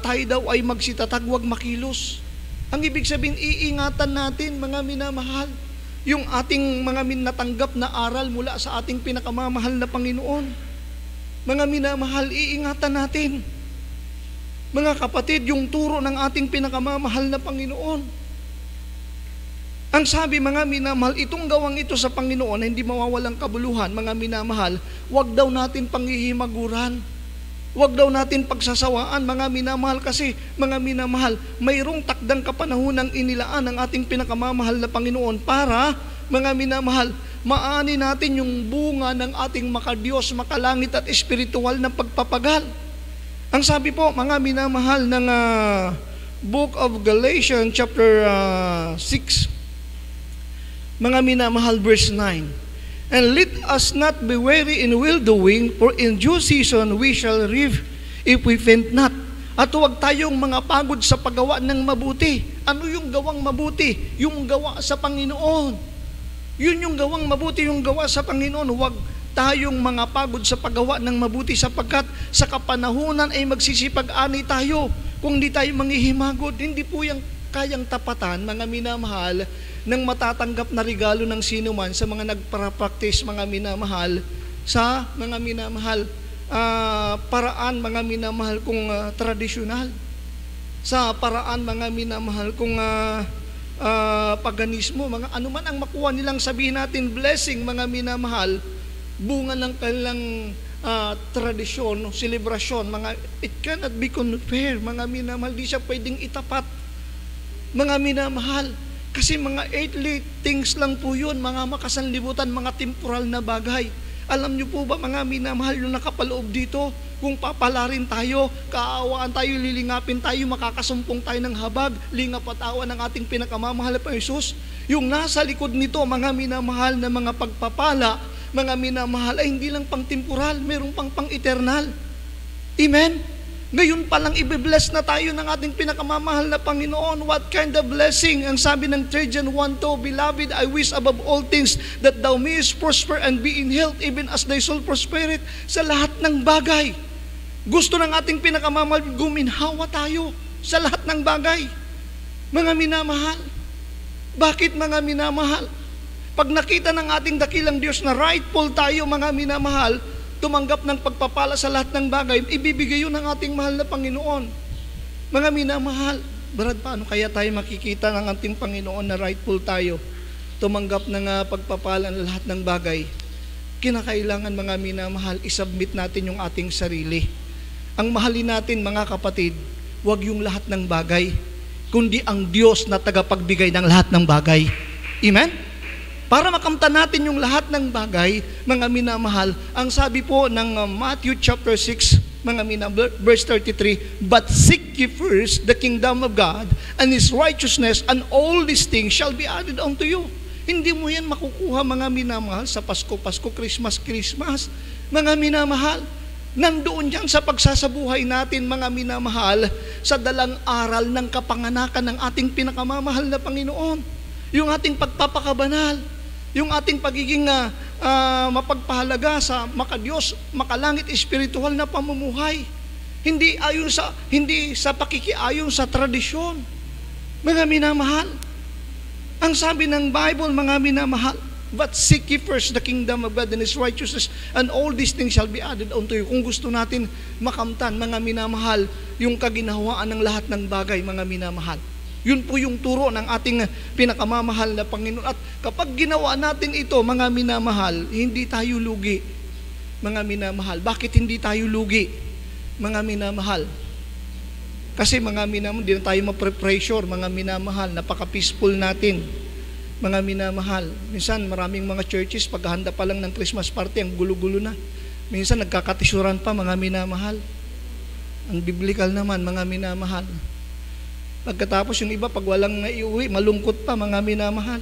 tayo daw ay magsitatag, wag makilos. Ang ibig sabihin, iingatan natin, mga minamahal, yung ating mga natanggap na aral mula sa ating pinakamamahal na Panginoon. Mga minamahal, iingatan natin. Mga kapatid, yung turo ng ating pinakamamahal na Panginoon. Ang sabi, mga minamahal, itong gawang ito sa Panginoon na hindi mawawalang kabuluhan, mga minamahal, wag daw natin panghihimaguran. Wag daw natin pagsasawaan, mga minamahal, kasi mga minamahal, mayroong takdang kapanahonang inilaan ng ating pinakamamahal na Panginoon para, mga minamahal, maani natin yung bunga ng ating makadiyos, makalangit at espiritual na pagpapagal. Ang sabi po, mga minamahal, ng Book of Galatians chapter 6, mga minamahal, verse 9, and let us not be weary in well-doing, for in due season we shall reap if we faint not. At huwag tayong mga pagod sa paggawa ng mabuti. Ano yung gawang mabuti? Yung gawa sa Panginoon. Yun yung gawang mabuti, yung gawa sa Panginoon. Huwag tayong mga pagod sa paggawa ng mabuti, sapagkat sa kapanahunan ay magsisipag-ani tayo. Kung hindi tayo manghihimagod, hindi po yung kayang tapatan, mga minamahal, ng matatanggap na regalo ng sino man sa mga nagpara-practice, mga minamahal, sa mga minamahal paraan, mga minamahal, kung tradisyonal, sa paraan, mga minamahal, kung paganismo, mga anuman ang makuha nilang sabihin natin blessing, mga minamahal, bunga ng kanilang tradisyon, selebrasyon, mga it cannot be compared, mga minamahal, di siya pwedeng itapat, mga minamahal, kasi mga earthly things lang po yun, mga makasanlibutan, mga temporal na bagay. Alam niyo po ba, mga minamahal, yung nakapaloob dito, kung papalarin tayo, kaawaan tayo, lilingapin tayo, makakasumpong tayo ng habag, lingap at awa ng ating pinakamamahal na Jesus, yung nasa likod nito, mga minamahal, na mga pagpapala, mga minamahal, ay hindi lang pang temporal, mayroong pang eternal. Amen? Ngayon pa lang ibibless na tayo ng ating pinakamamahal na Panginoon. What kind of blessing? Ang sabi ng 3 John 1:2, Beloved, I wish above all things that thou mayest prosper and be in health even as thy soul prospereth. Sa lahat ng bagay. Gusto ng ating pinakamamahal, guminhawa tayo sa lahat ng bagay. Mga minamahal. Bakit mga minamahal? Pag nakita ng ating dakilang Diyos na rightful tayo, mga minamahal, tumanggap ng pagpapala sa lahat ng bagay, ibibigay yun ng ating mahal na Panginoon. Mga minamahal, Brad, paano kaya tayo makikita ng ating Panginoon na rightful tayo, tumanggap ng pagpapala ng lahat ng bagay? Kinakailangan, mga minamahal, isubmit natin yung ating sarili. Ang mahalin natin, mga kapatid, huwag yung lahat ng bagay, kundi ang Diyos na tagapagbigay ng lahat ng bagay. Amen? Para makamtan natin yung lahat ng bagay, mga minamahal, ang sabi po ng Matthew chapter 6, mga minamahal, verse 33, But seek ye first the kingdom of God and His righteousness, and all these things shall be added unto you. Hindi mo yan makukuha, mga minamahal, sa Pasko, Christmas, mga minamahal. Nandoon yan sa pagsasabuhay natin, mga minamahal, sa dalang aral ng kapanganakan ng ating pinakamamahal na Panginoon. Yung ating pagpapakabanal, yung ating pagiging mapagpahalaga sa makadiyos, makalangit, espiritual na pamumuhay. Hindi sa pakikiayon sa tradisyon. Mga minamahal, ang sabi ng Bible, mga minamahal, But seek ye first the kingdom of God and His righteousness, and all these things shall be added unto you. Kung gusto natin makamtan, mga minamahal, yung kaginhawaan ng lahat ng bagay, mga minamahal. Yun po yung turo ng ating pinakamamahal na Panginoon. At kapag ginawa natin ito, mga minamahal, hindi tayo lugi. Mga minamahal, bakit hindi tayo lugi? Mga minamahal, kasi mga minamahal, hindi na tayo ma-pressure, mga minamahal, napaka-peaceful natin. Mga minamahal, minsan maraming mga churches, paghahanda pa lang ng Christmas party, ang gulo-gulo na. Minsan nagkakatisuran pa, mga minamahal. Ang biblical naman, mga minamahal. Pagkatapos yung iba, pag walang naiuwi, malungkot pa, mga minamahal.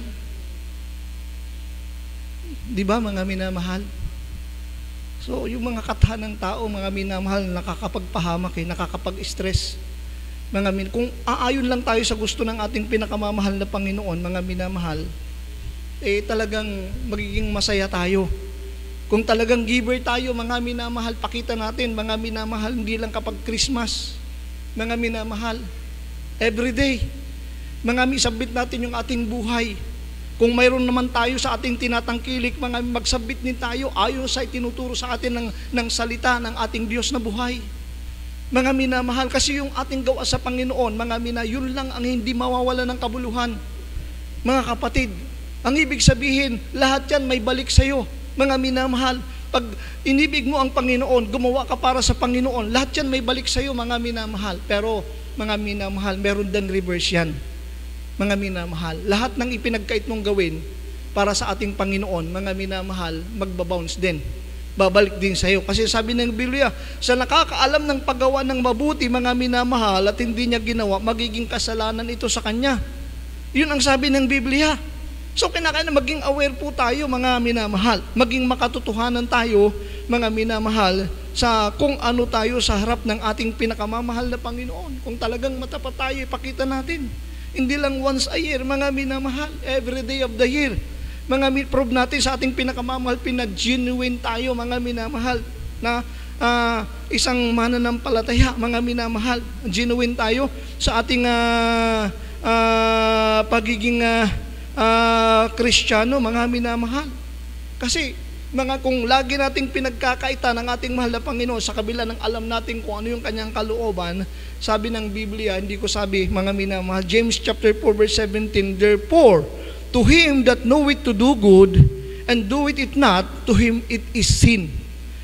Di ba, mga minamahal? So, yung mga katahan ng tao, mga minamahal, nakakapagpahamak, nakakapag-stress. Kung aayon lang tayo sa gusto ng ating pinakamamahal na Panginoon, mga minamahal, talagang magiging masaya tayo. Kung talagang giver tayo, mga minamahal, pakita natin, mga minamahal, hindi lang kapag Christmas, mga minamahal, everyday, submit natin yung ating buhay. Kung mayroon naman tayo sa ating tinatangkilik, magsubmit din tayo ayon sa itinuturo sa atin ng salita ng ating Diyos na buhay. Mga minamahal, kasi yung ating gawa sa Panginoon, yun lang ang hindi mawawala ng kabuluhan. Mga kapatid, ang ibig sabihin, lahat yan may balik sa iyo. Mga minamahal, pag inibig mo ang Panginoon, gumawa ka para sa Panginoon, lahat yan may balik sa iyo, mga minamahal. Pero, mga minamahal, meron din reverse yan. Mga minamahal, lahat ng ipinagkait mong gawin para sa ating Panginoon, mga minamahal, magbabounce din. Babalik din sa iyo. Kasi sabi ng Biblia, sa nakakaalam ng paggawa ng mabuti, mga minamahal, at hindi niya ginawa, magiging kasalanan ito sa kanya. Yun ang sabi ng Biblia. So, kinakailangan maging aware po tayo, mga minamahal. Maging makatotohanan tayo, mga minamahal, sa kung ano tayo sa harap ng ating pinakamamahal na Panginoon. Kung talagang matapat tayo, ipakita natin. Hindi lang once a year, mga minamahal, every day of the year. Prove natin sa ating pinakamamahal, pinag-genuine tayo, mga minamahal, na isang mananampalataya, mga minamahal. Genuine tayo sa ating pagiging Kristiyano, mga minamahal. Kasi, kung lagi nating pinagkakaita ng ating mahal na Panginoon sa kabila ng alam natin kung ano yung kanyang kalooban, sabi ng Biblia, hindi ko sabi, mga minamahal, James chapter 4 verse 17, Therefore, to him that knoweth to do good, and doeth it not, to him it is sin.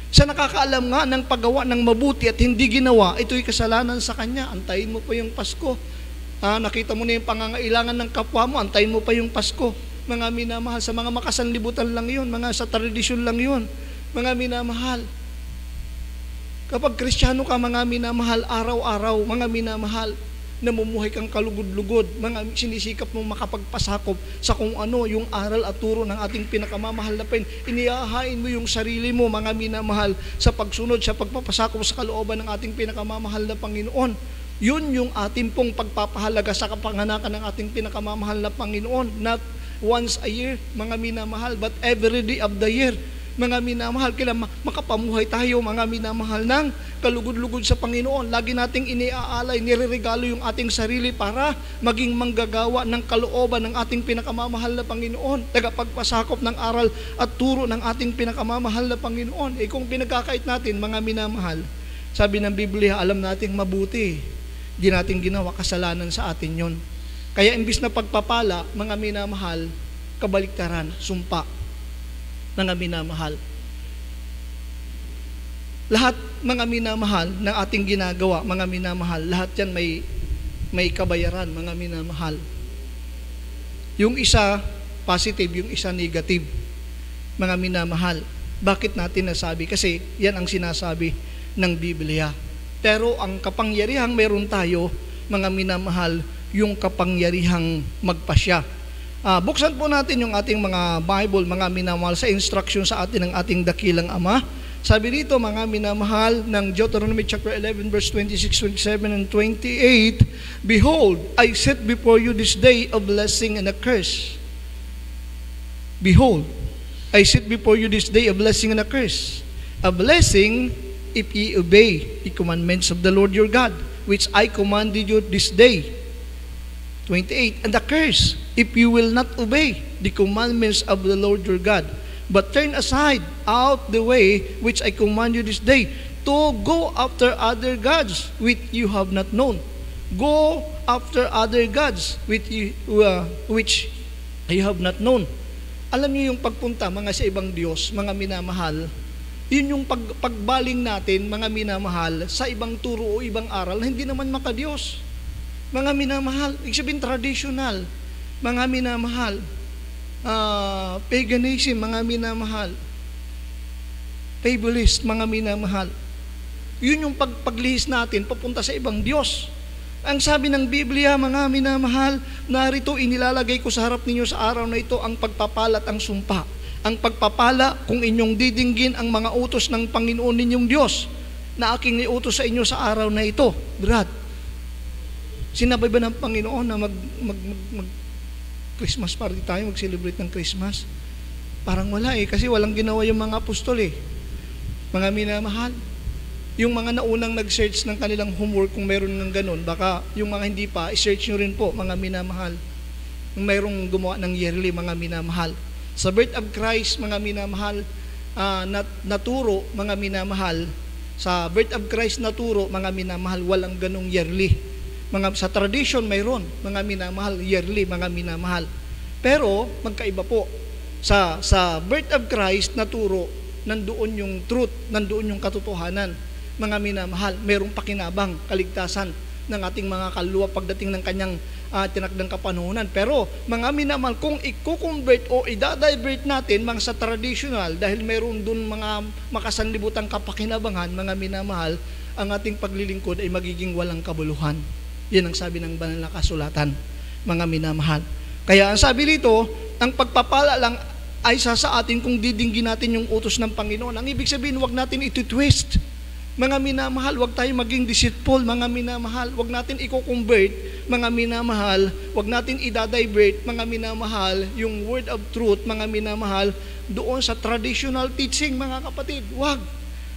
Sa nakakaalam nga ng paggawa ng mabuti at hindi ginawa, ito'y kasalanan sa kanya. Antayin mo pa yung Pasko. Nakita mo na yung pangangailangan ng kapwa mo, antayin mo pa yung Pasko. Mga minamahal, sa mga makasanlibutan lang yun, sa tradisyon lang yun. Mga minamahal, kapag Kristiyano ka, mga minamahal, araw-araw, mga minamahal, namumuhay kang kalugod-lugod, mga sinisikap mong makapagpasakop sa kung ano yung aral at turo ng ating pinakamamahal na Panginoon. Inihahain mo yung sarili mo, mga minamahal, sa pagsunod, sa pagpapasakop sa kalooban ng ating pinakamamahal na Panginoon. Yun yung ating pong pagpapahalaga sa kapanganakan ng ating pinakamamahal na Panginoon. Not once a year, mga minamahal, but every day of the year. Mga minamahal, kailan makapamuhay tayo, mga minamahal, ng kalugod-lugod sa Panginoon. Lagi nating iniaalay, nireregalo yung ating sarili para maging manggagawa ng kalooban ng ating pinakamamahal na Panginoon. Tagapagpasakop ng aral at turo ng ating pinakamamahal na Panginoon. Kung pinagkakait natin, mga minamahal, sabi ng Biblia, alam nating mabuti, di natin ginawa, kasalanan sa atin yon. Kaya imbis na pagpapala, mga minamahal, kabaliktaran, sumpa. Mga minamahal, lahat, mga minamahal, ng ating ginagawa, mga minamahal, lahat yan may kabayaran, mga minamahal. Yung isa positive, yung isa negative, mga minamahal. Bakit natin nasabi? Kasi yan ang sinasabi ng Biblia. Pero ang kapangyarihang meron tayo, mga minamahal, yung kapangyarihang magpasya. Buksan po natin yung ating mga Bible, mga minamahal, sa instruction sa atin ng ating dakilang Ama. Sabi dito, mga minamahal, ng Deuteronomy chapter 11, verse 26, 27, and 28, Behold, I set before you this day a blessing and a curse. Behold, I set before you this day a blessing and a curse. A blessing, if ye obey the commandments of the Lord your God, which I commanded you this day. 28, and the curse, if you will not obey the commandments of the Lord your God, but turn aside out the way which I command you this day, to go after other gods which you have not known. Go after other gods which you have not known. Alam niyo yung pagpunta, mga sa ibang Diyos, mga minamahal, yun yung pagbaling natin, mga minamahal, sa ibang turo o ibang aral na hindi naman makadiyos. Mga minamahal, ibig sabihin traditional, mga minamahal, paganism, mga minamahal, fabulist, mga minamahal. Yun yung paglihis natin papunta sa ibang Diyos. Ang sabi ng Biblia, mga minamahal, narito inilalagay ko sa harap ninyo sa araw na ito ang pagpapala at ang sumpa. Ang pagpapala kung inyong didinggin ang mga utos ng Panginoon ninyong Diyos na aking niutos sa inyo sa araw na ito. Brad, sinabay ba ng Panginoon na mag Christmas party tayo, mag-celebrate ng Christmas? Parang wala kasi walang ginawa yung mga apostol Mga minamahal, yung mga naunang nag-search ng kanilang homework, kung meron ng ganun, baka yung mga hindi pa, i-search nyo rin po, mga minamahal. Kung mayroong gumawa ng yearly, mga minamahal. Sa birth of Christ, mga minamahal, naturo, mga minamahal, sa birth of Christ naturo, mga minamahal, walang ganong yearly. Sa tradition mayroon, mga minamahal, yearly, mga minamahal. Pero magkaiba po. Sa birth of Christ naturo, nandoon yung truth, nandoon yung katotohanan. Mga minamahal, mayroong pakinabang, kaligtasan ng ating mga kaluluwa pagdating ng kanyang tinakdang kapanahunan. Pero mga minamahal, kung i-convert o i-divert natin mga sa traditional, dahil mayroon dun mga makasanlibutang kapakinabangan, mga minamahal, ang ating paglilingkod ay magiging walang kabuluhan. Yan ang sabi ng banal na kasulatan, mga minamahal. Kaya ang sabi dito, ang pagpapala lang ay sa atin kung didinggin natin yung utos ng Panginoon. Ang ibig sabihin, wag natin iti-twist. Mga minamahal, wag tayo maging deceitful, mga minamahal. Wag natin i-convert, mga minamahal. Wag natin i-divert, mga minamahal, yung word of truth, mga minamahal, doon sa traditional teaching, mga kapatid. Wag.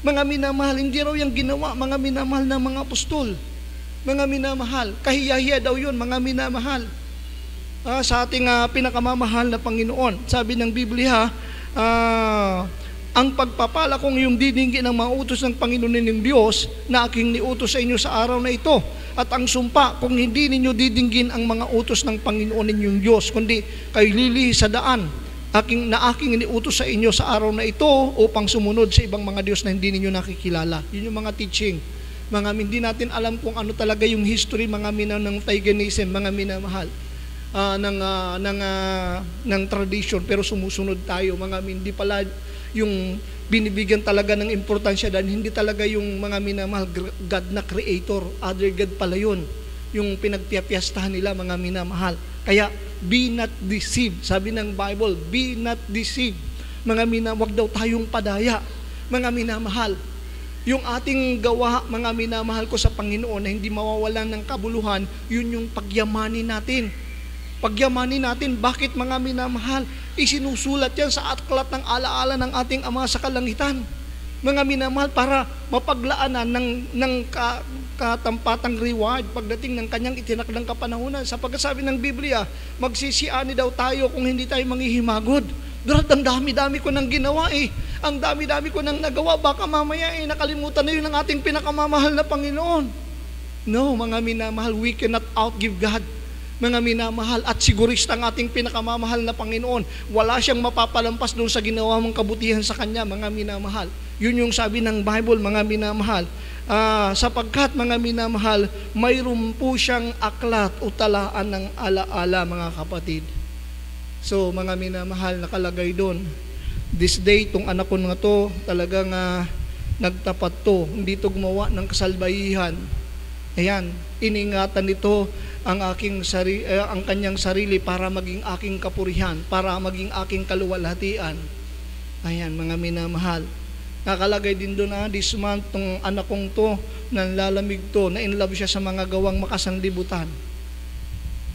Mga minamahal, hindi raw yung ginawa, mga minamahal ng mga apostol. Mga minamahal, kahiyahiya daw yun, mga minamahal. Sa ating pinakamamahal na Panginoon. Sabi ng Biblia, ang pagpapala kung yung didinggin ng mga utos ng Panginoon ninyong Diyos na aking niutos sa inyo sa araw na ito. At ang sumpa kung hindi ninyo didinggin ang mga utos ng Panginoon ninyong Diyos, kundi kayo lilihis sa daan na aking niutos sa inyo sa araw na ito upang sumunod sa ibang mga Diyos na hindi ninyo nakikilala. Yun yung mga teaching. Mga hindi natin alam kung ano talaga yung history, mga ng paganism, mga minamahal, ng tradition, pero sumusunod tayo, mga hindi pala yung binibigyan talaga ng importansya dahil hindi talaga yung mga minamahal God na creator, other God pala yun. yung pinagpiyapiyastahan nila, mga minamahal. Kaya, be not deceived. Sabi ng Bible, be not deceived. Mga wag daw tayong padaya. Mga minamahal, yung ating gawa, mga minamahal ko sa Panginoon, na hindi mawawalan ng kabuluhan, yun yung pagyamanin natin. Pagyamanin natin. Bakit, mga minamahal? Isinusulat yan sa aklat ng alaala ng ating Ama sa kalangitan. Mga minamahal, para mapaglaanan ng katampatang reward pagdating ng kanyang itinakdang kapanahunan. Sapagkat sabi ng Biblia, magsisiani daw tayo kung hindi tayo manghihimagod. Brad, ang dami-dami ko nang ginawa eh. Ang dami-dami ko nang nagawa. Baka mamaya nakalimutan na yun ng ating pinakamamahal na Panginoon. No, mga minamahal, we cannot outgive God. Mga minamahal, at sigurista ang ating pinakamamahal na Panginoon. Wala siyang mapapalampas doon sa ginawa mong kabutihan sa Kanya, mga minamahal. Yun yung sabi ng Bible, mga minamahal. Sapagkat, mga minamahal, mayroon po siyang aklat o talaan ng alaala, mga kapatid. So, mga minamahal, nakalagay doon, this day, itong anak ko nga to, talagang nagtapat to, hindi to gumawa ng kasalbayihan. Ayan, iningatan nito ang ang kanyang sarili para maging aking kapurihan, para maging aking kaluwalhatian. Ayan, mga minamahal. Nakalagay din doon this month, tong anak kong to, nanlalamig to, na in love siya sa mga gawang makasanlibutan.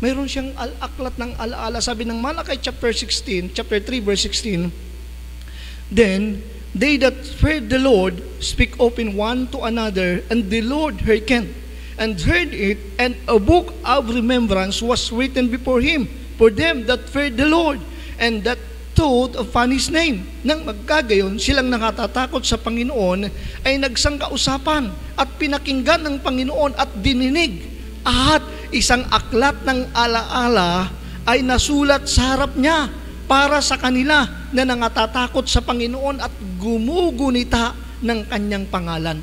Mayroon siyang aklat ng alaala. Sabi ng Malakay chapter 3 verse 16, then they that feared the Lord speak open one to another, and the Lord hearkened and heard it, and a book of remembrance was written before him for them that feared the Lord, and that thought upon His name. Nang magkagayon, silang nakatatakot sa Panginoon, ay nagsangkausapan at pinakinggan ng Panginoon at dininig. At isang aklat ng alaala ay nasulat sa harap niya para sa kanila na nangatatakot sa Panginoon at gumugunita ng kanyang pangalan.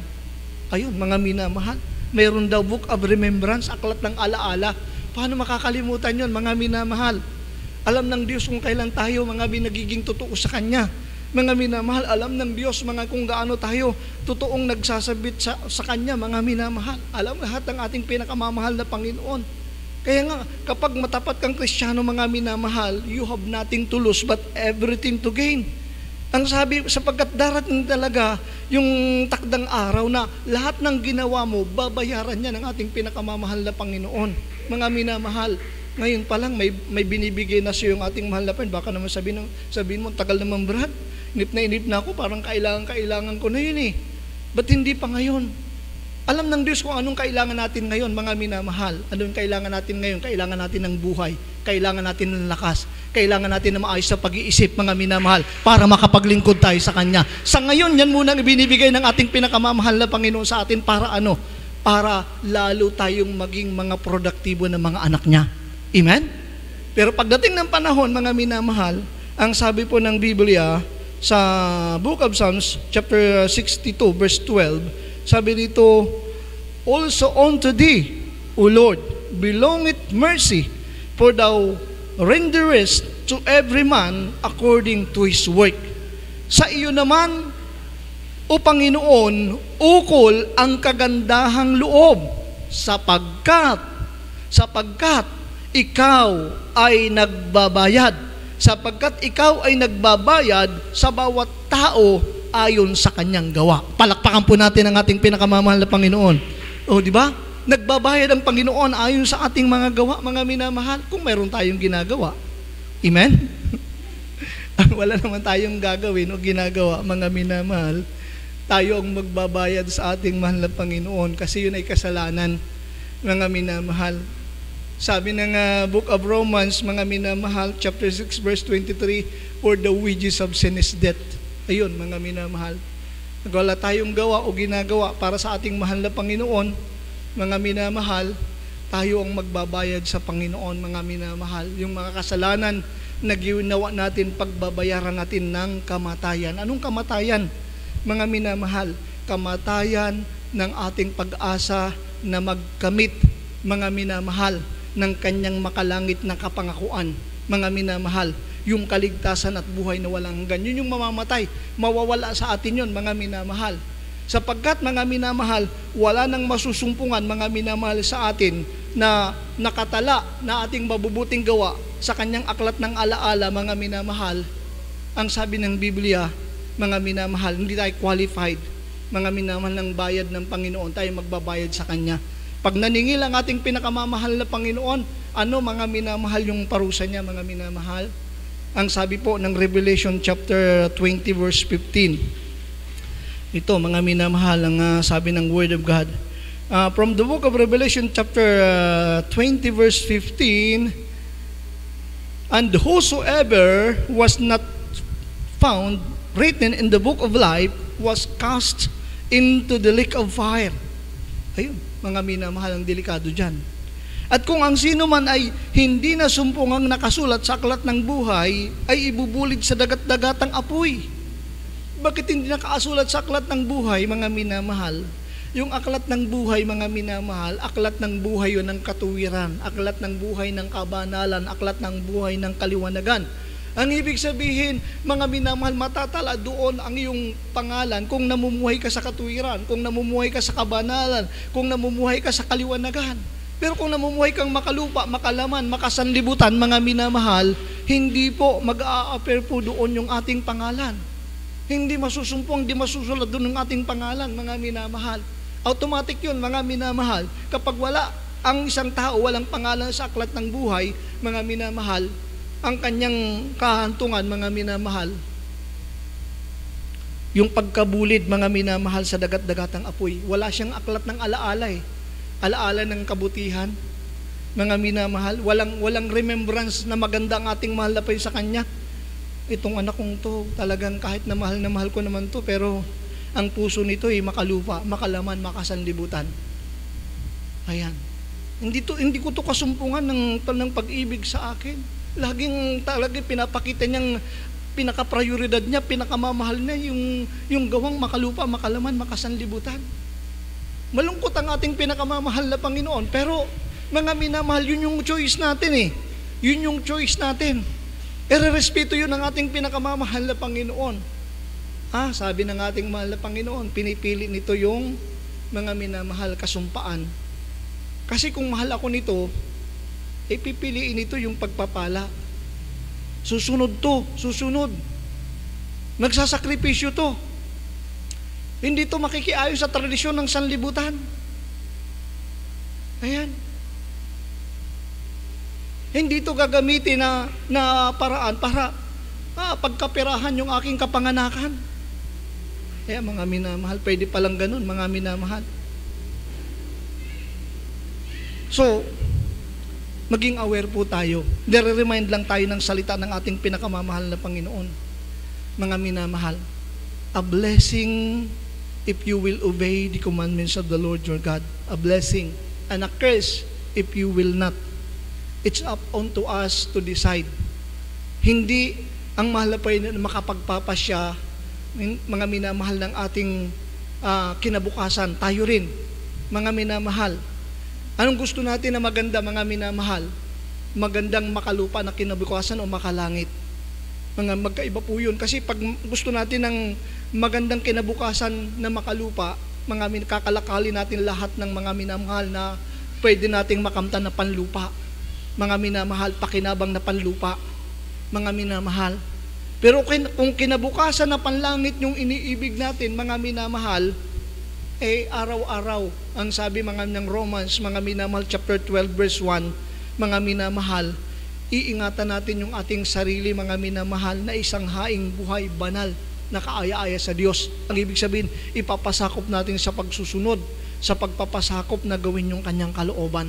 Ayun, mga minamahal, mayroon daw book of remembrance, aklat ng alaala. Paano makakalimutan yun, mga minamahal? Alam ng Diyos kung kailan tayo, mga nagiging totoo sa Kanya. Mga minamahal, alam ng Diyos mga kung gaano tayo totoong nagsasabit sa Kanya, mga minamahal. Alam lahat ng ating pinakamamahal na Panginoon. Kaya nga, kapag matapat kang Kristiyano, mga minamahal, you have nothing to lose but everything to gain. Ang sabi, sapagkat darating talaga yung takdang araw na lahat ng ginawa mo, babayaran niya ng ating pinakamamahal na Panginoon. Mga minamahal, ngayon pa lang may binibigay na siya yung ating mahal na Panginoon. Baka naman sabihin mo, tagal naman Brad, inip na ako, parang kailangan ko na yun eh. Ba't hindi pa ngayon? Alam ng Diyos kung anong kailangan natin ngayon, mga minamahal. Anong kailangan natin ngayon? Kailangan natin ng buhay. Kailangan natin ng lakas. Kailangan natin ng maayos sa pag-iisip, mga minamahal, para makapaglingkod tayo sa Kanya. Sa ngayon, yan muna ang ibinibigay ng ating pinakamamahal na Panginoon sa atin para ano? Para lalo tayong maging mga produktibo ng mga anak niya. Amen? Pero pagdating ng panahon, mga minamahal, ang sabi po ng Biblia sa Book of Psalms, chapter 62, verse 12, sabi dito, also unto thee, O Lord, belongeth mercy, for thou renderest to every man according to his work. Sa iyo naman, O Panginoon, ukol ang kagandahang loob, sapagkat ikaw ay nagbabayad. Sapagkat ikaw ay nagbabayad sa bawat tao ayon sa kanyang gawa. Palakpakan po natin ang ating pinakamamahal na Panginoon. O, di ba? Nagbabayad ang Panginoon ayon sa ating mga gawa, mga minamahal, kung mayroon tayong ginagawa. Amen? Wala naman tayong gagawin o ginagawa, mga minamahal. Tayo ang magbabayad sa ating mahal na Panginoon kasi yun ay kasalanan, mga minamahal. Sabi ng Book of Romans, mga minamahal, chapter 6, verse 23, for the wages of sin is death. Ayun, mga minamahal. Wala tayong gawa o ginagawa para sa ating mahal na Panginoon, mga minamahal, tayo ang magbabayad sa Panginoon, mga minamahal. Yung mga kasalanan na ginawa natin, pagbabayaran natin ng kamatayan. Anong kamatayan, mga minamahal? Kamatayan ng ating pag-asa na magkamit, mga minamahal, ng kanyang makalangit na kapangakuan, mga minamahal, yung kaligtasan at buhay na walang hanggan. Yun yung mamamatay, mawawala sa atin yun, mga minamahal. Sapagkat mga minamahal, wala nang masusumpungan mga minamahal sa atin na nakatala na ating mabubuting gawa sa kanyang aklat ng alaala mga minamahal. Ang sabi ng Biblia, mga minamahal, hindi tayo qualified. Mga minamahal ng bayad ng Panginoon, tayo magbabayad sa Kanya. Pag naningil ang ating pinakamamahal na Panginoon, ano mga minamahal yung parusa niya mga minamahal? Ang sabi po ng Revelation chapter 20 verse 15. Ito mga minamahal ang sabi ng Word of God. From the book of Revelation chapter 20 verse 15, and whosoever was not found written in the book of life was cast into the lake of fire. Ayun, mga minamahal, ang delikado dyan. At kung ang sino man ay hindi na sumpungang nakasulat sa aklat ng buhay, ay ibubulid sa dagat-dagatang apoy. Bakit hindi nakasulat sa aklat ng buhay, mga minamahal? Yung aklat ng buhay, mga minamahal, aklat ng buhay yun ng katuwiran, aklat ng buhay ng kabanalan, aklat ng buhay ng kaliwanagan. Ang ibig sabihin, mga minamahal, matatala doon ang iyong pangalan kung namumuhay ka sa katuwiran, kung namumuhay ka sa kabanalan, kung namumuhay ka sa kaliwanagan. Pero kung namumuhay kang makalupa, makalaman, makasanlibutan, mga minamahal, hindi po mag-a-appear po doon yung ating pangalan. Hindi masusumpong, hindi masusulat doon ang ating pangalan, mga minamahal. Automatic yun, mga minamahal. Kapag wala ang isang tao, walang pangalan sa aklat ng buhay, mga minamahal, ang kanyang kahantungan, mga minamahal, yung pagkabulid, mga minamahal, sa dagat-dagatang apoy. Wala siyang aklat ng alaala eh. Alaala ng kabutihan, mga minamahal. Walang remembrance na maganda ang ating mahal na sa kanya. Itong anak kong to, talagang kahit na mahal ko naman to, pero ang puso nito ay makalupa, makalaman, makasanlibutan. Ayan. Hindi ko to kasumpungan ng pag-ibig sa akin. Laging talagang pinapakita niyang pinaka-prioridad niya, pinakamamahal niya yung gawang makalupa, makalaman, makasanlibutan. Malungkot ang ating pinakamamahal na Panginoon, pero mga minamahal, yun yung choice natin eh. Yun yung choice natin. Irerespeto yun ng ating pinakamamahal na Panginoon. Sabi ng ating mahal na Panginoon, pinipili nito yung mga minamahal, kasumpaan. Kasi kung mahal ako nito, pipiliin nito yung pagpapala. Susunod. Magsasakripisyo to. Hindi to makikiayon sa tradisyon ng sanlibutan. Ayan. Hindi to gagamitin na paraan para pagkapirahan yung aking kapanganakan. Kaya mga minamahal, pwede palang ganun, mga minamahal. So, maging aware po tayo. Nire-remind lang tayo ng salita ng ating pinakamamahal na Panginoon. Mga minamahal, a blessing if you will obey the commandments of the Lord your God. A blessing. And a curse if you will not. It's up unto us to decide. Hindi ang mahal na Panginoon makapagpapasya, mga minamahal, ng ating kinabukasan. Tayo rin, mga minamahal. Anong gusto natin na maganda, mga minamahal? Magandang makalupa na kinabukasan o makalangit? Mga magkaiba po yun. Kasi pag gusto natin ng magandang kinabukasan na makalupa, mga kakalakali natin lahat ng mga minamahal na pwede nating makamtan na panlupa. Mga minamahal, pakinabang na panlupa. Mga minamahal. Pero kung kinabukasan na panlangit yung iniibig natin, mga minamahal, araw-araw, ang sabi mga ng Romans, mga minamahal, chapter 12, verse 1, mga minamahal, iingatan natin yung ating sarili, mga minamahal, na isang haing buhay banal na kaaya-aya sa Diyos. Ang ibig sabihin, ipapasakop natin sa pagsusunod, sa pagpapasakop na gawin yung kanyang kalooban,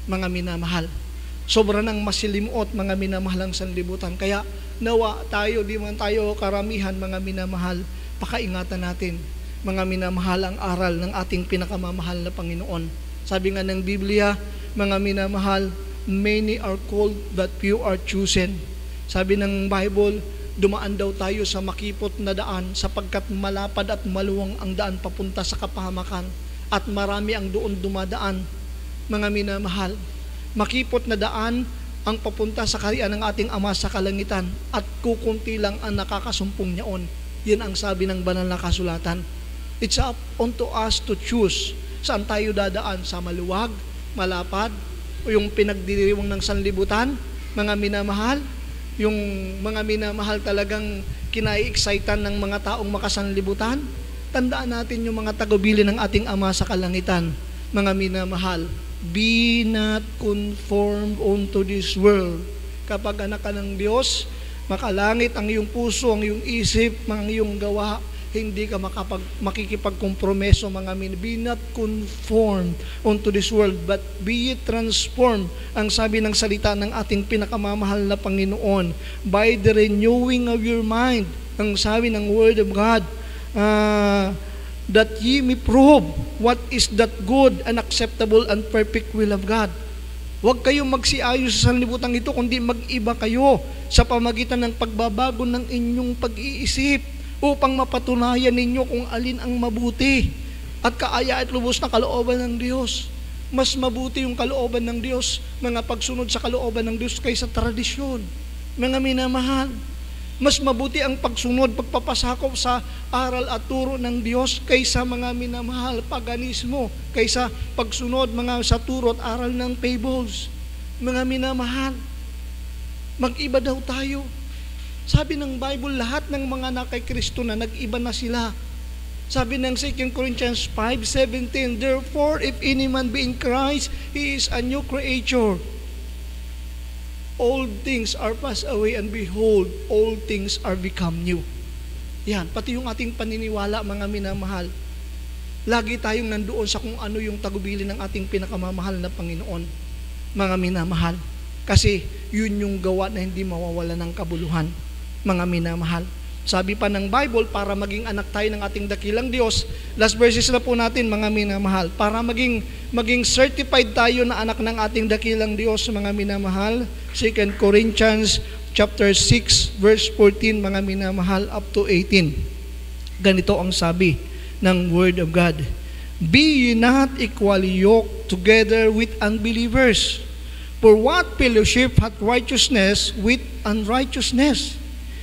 mga minamahal. Sobra nang masilimuot, mga minamahal, ang sanlibutan. Kaya nawa tayo, di man tayo karamihan, mga minamahal, pakaingatan natin, mga minamahal, ang aral ng ating pinakamamahal na Panginoon. Sabi nga ng Biblia, mga minamahal, many are called but few are chosen. Sabi ng Bible, dumaan daw tayo sa makipot na daan sapagkat malapad at maluwang ang daan papunta sa kapahamakan at marami ang doon dumadaan. Mga minamahal, makipot na daan ang papunta sa kaharian ng ating Ama sa kalangitan at kukunti lang ang nakakasumpong niyaon. Yan ang sabi ng banal na kasulatan. It's up onto us to choose. Saan tayo dadaan? Sa maluwag, malapad, o yung pinagdiriwang ng sanlibutan? Mga minamahal, yung mga minamahal talagang kinai-excitan ng mga taong makasanlibutan? Tandaan natin yung mga tagubilin ng ating Ama sa kalangitan. Mga minamahal, be not conformed unto this world. Kapag anak ka ng Diyos, makalangit ang iyong puso, ang iyong isip, mga iyong gawa, hindi ka makikipagkompromeso, mga min. Be not conformed unto this world, but be ye transformed, ang sabi ng salita ng ating pinakamamahal na Panginoon, by the renewing of your mind, ang sabi ng Word of God, that ye may prove what is that good and acceptable and perfect will of God. Huwag kayong magsiayos sa sanlibutan ito, kundi mag-iba kayo sa pamagitan ng pagbabago ng inyong pag-iisip upang mapatunayan ninyo kung alin ang mabuti at kaaya at lubos na kalooban ng Diyos. Mas mabuti yung kalooban ng Diyos, mga pagsunod sa kalooban ng Diyos kaysa tradisyon. Mga minamahal, mas mabuti ang pagsunod, pagpapasakop sa aral at turo ng Diyos kaysa mga minamahal, paganismo, kaysa pagsunod mga sa turo at aral ng fables. Mga minamahal, mag-iba daw tayo. Sabi ng Bible, lahat ng mga nakay Kristo na nag-iba na sila. Sabi ng 2 Corinthians 5:17, therefore, if any man be in Christ, he is a new creature. All things are passed away, and behold, all things are become new. Yan, pati yung ating paniniwala, mga minamahal. Lagi tayong nandoon sa kung ano yung tagubilin ng ating pinakamamahal na Panginoon, mga minamahal. Kasi yun yung gawa na hindi mawawala ng kabuluhan, mga minamahal. Sabi pa ng Bible, para maging anak tayo ng ating dakilang Diyos, last verses na po natin, mga minamahal, para maging certified tayo na anak ng ating dakilang Diyos, mga minamahal, 2 Corinthians chapter 6, verse 14, mga minamahal, up to 18. Ganito ang sabi ng Word of God. Be ye not equally yoked together with unbelievers. For what fellowship hath righteousness with unrighteousness?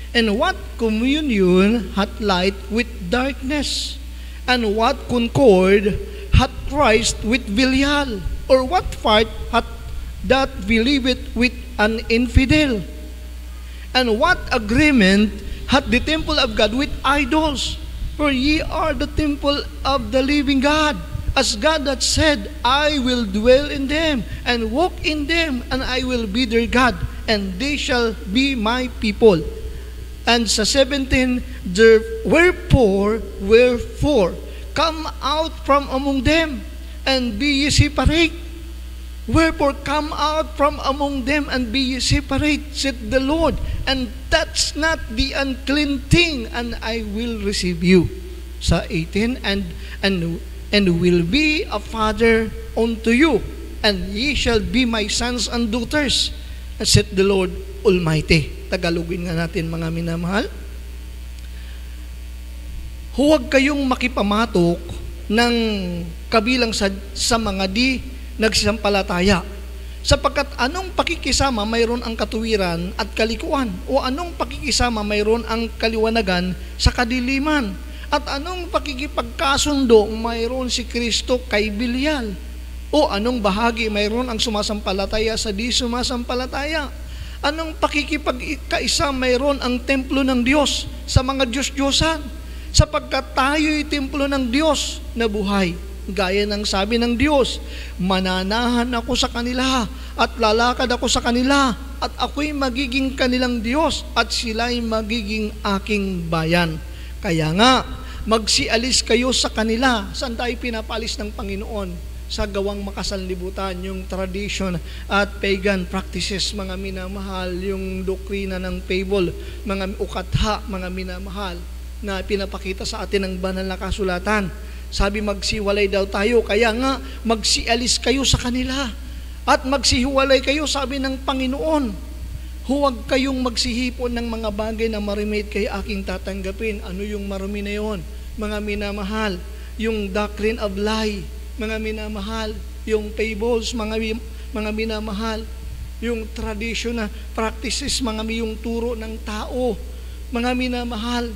And what communion hath light with darkness? And what concord hath Christ with Belial? Or what part hath that believeth with an infidel? And what agreement hath the temple of God with idols? For ye are the temple of the living God. As God hath said, I will dwell in them, and walk in them, and I will be their God, and they shall be my people. And sa 17, wherefore, come out from among them, and be ye separate. Wherefore, come out from among them, and be ye separate, said the Lord, and touch not the unclean thing, and I will receive you. Sa 18, and will be a father unto you, and ye shall be my sons and daughters, said the Lord Almighty. Tagalogin nga natin, mga minamahal. Huwag kayong makipamatok ng kabilang sa mga di nagsisampalataya. Sapagkat anong pakikisama mayroon ang katuwiran at kalikuan? O anong pakikisama mayroon ang kaliwanagan sa kadiliman? At anong pakikipagkasundo mayroon si Kristo kay Belial? O anong bahagi mayroon ang sumasampalataya sa di sumasampalataya? Anong pakikipagkaisa mayroon ang templo ng Diyos sa mga Diyos-Diyosan? Sapagkat tayo'y templo ng Diyos na buhay. Gaya ng sabi ng Diyos, mananahan ako sa kanila at lalakad ako sa kanila at ako'y magiging kanilang Diyos at sila'y magiging aking bayan. Kaya nga, magsialis kayo sa kanila. Saan tayo pinapalis ng Panginoon? Sa gawang makasanlibutan, yung tradition at pagan practices, mga minamahal, yung doktrina ng fable, mga ukatha, mga minamahal, na pinapakita sa atin ng banal na kasulatan. Sabi, magsiwalay daw tayo, kaya nga, magsialis kayo sa kanila, at magsihiwalay kayo, sabi ng Panginoon. Huwag kayong magsihipon ng mga bagay na marumit kay aking tatanggapin. Ano yung marumi na yun? Mga minamahal, yung doctrine of lie, mga minamahal, yung fables, mga minamahal, yung tradition na practices, yung turo ng tao, mga minamahal.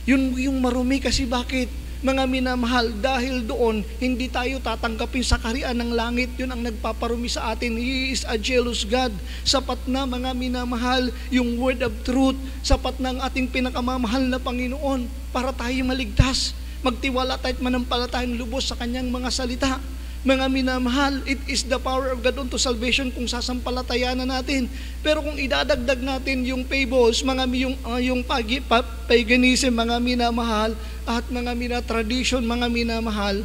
Yung marumi kasi bakit? Mga minamahal, dahil doon, hindi tayo tatanggapin sa kaharian ng langit. Yun ang nagpaparumi sa atin. He is a jealous God. Sapat na, mga minamahal, yung word of truth. Sapat na ang ating pinakamamahal na Panginoon para tayo maligtas. Magtiwala tayo at manampalatayang lubos sa kanyang mga salita. Mga minamahal, it is the power of God unto salvation kung sasampalatayanan natin. Pero kung idadagdag natin yung fables, yung paganism, mga minamahal, at mga tradition, mga minamahal,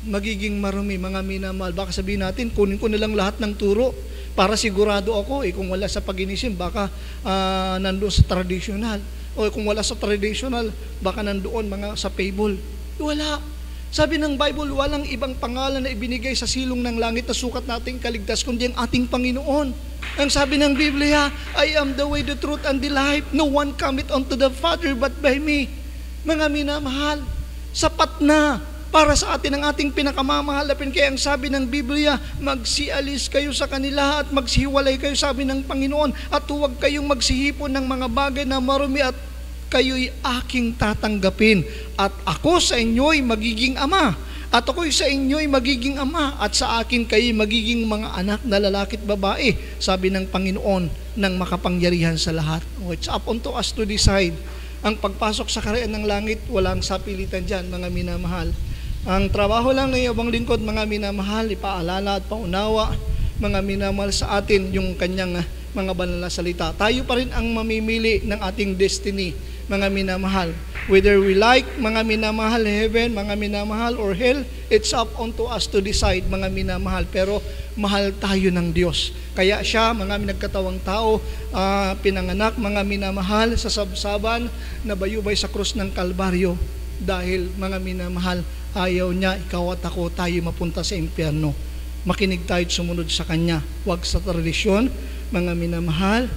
magiging marumi, mga minamahal. Baka sabihin natin, kunin ko na lang lahat ng turo para sigurado ako. Kung wala sa paganism, baka nandoon sa traditional. O kung wala sa traditional, baka nandoon mga sa fable. Wala. Sabi ng Bible, walang ibang pangalan na ibinigay sa silong ng langit na sukat nating kaligtas kundi ang ating Panginoon. Ang sabi ng Biblia, I am the way, the truth, and the life. No one cometh unto the Father but by me. Mga minamahal, sapat na para sa atin ang ating pinakamamahalapin. Kaya ang sabi ng Biblia, magsialis kayo sa kanila at magsihiwalay kayo, sabi ng Panginoon, at huwag kayong magsihipon ng mga bagay na marumi at kayo'y aking tatanggapin, at ako sa inyo'y magiging ama, at ako'y sa inyo'y magiging ama, at sa akin kayo'y magiging mga anak na lalaki at babae, sabi ng Panginoon ng makapangyarihan sa lahat. It's up unto us to decide. Ang pagpasok sa kaharian ng langit, walang sapilitan dyan, mga minamahal. Ang trabaho lang ng iyong lingkod, mga minamahal, ipaalala at paunawa, mga minamahal, sa atin yung kanyang mga banal na salita. Tayo pa rin ang mamimili ng ating destiny, mga minamahal. Whether we like, mga minamahal, heaven, mga minamahal, or hell, it's up unto us to decide, mga minamahal. Pero mahal tayo ng Diyos. Kaya siya, mga nagkatawang tao, pinanganak, mga minamahal, sa sabsaban, nabayubay sa krus ng Kalbaryo. Dahil, mga minamahal, ayaw niya, ikaw at ako, tayo mapunta sa impyerno. Makinig tayo at sumunod sa Kanya. Huwag sa tradisyon, mga minamahal.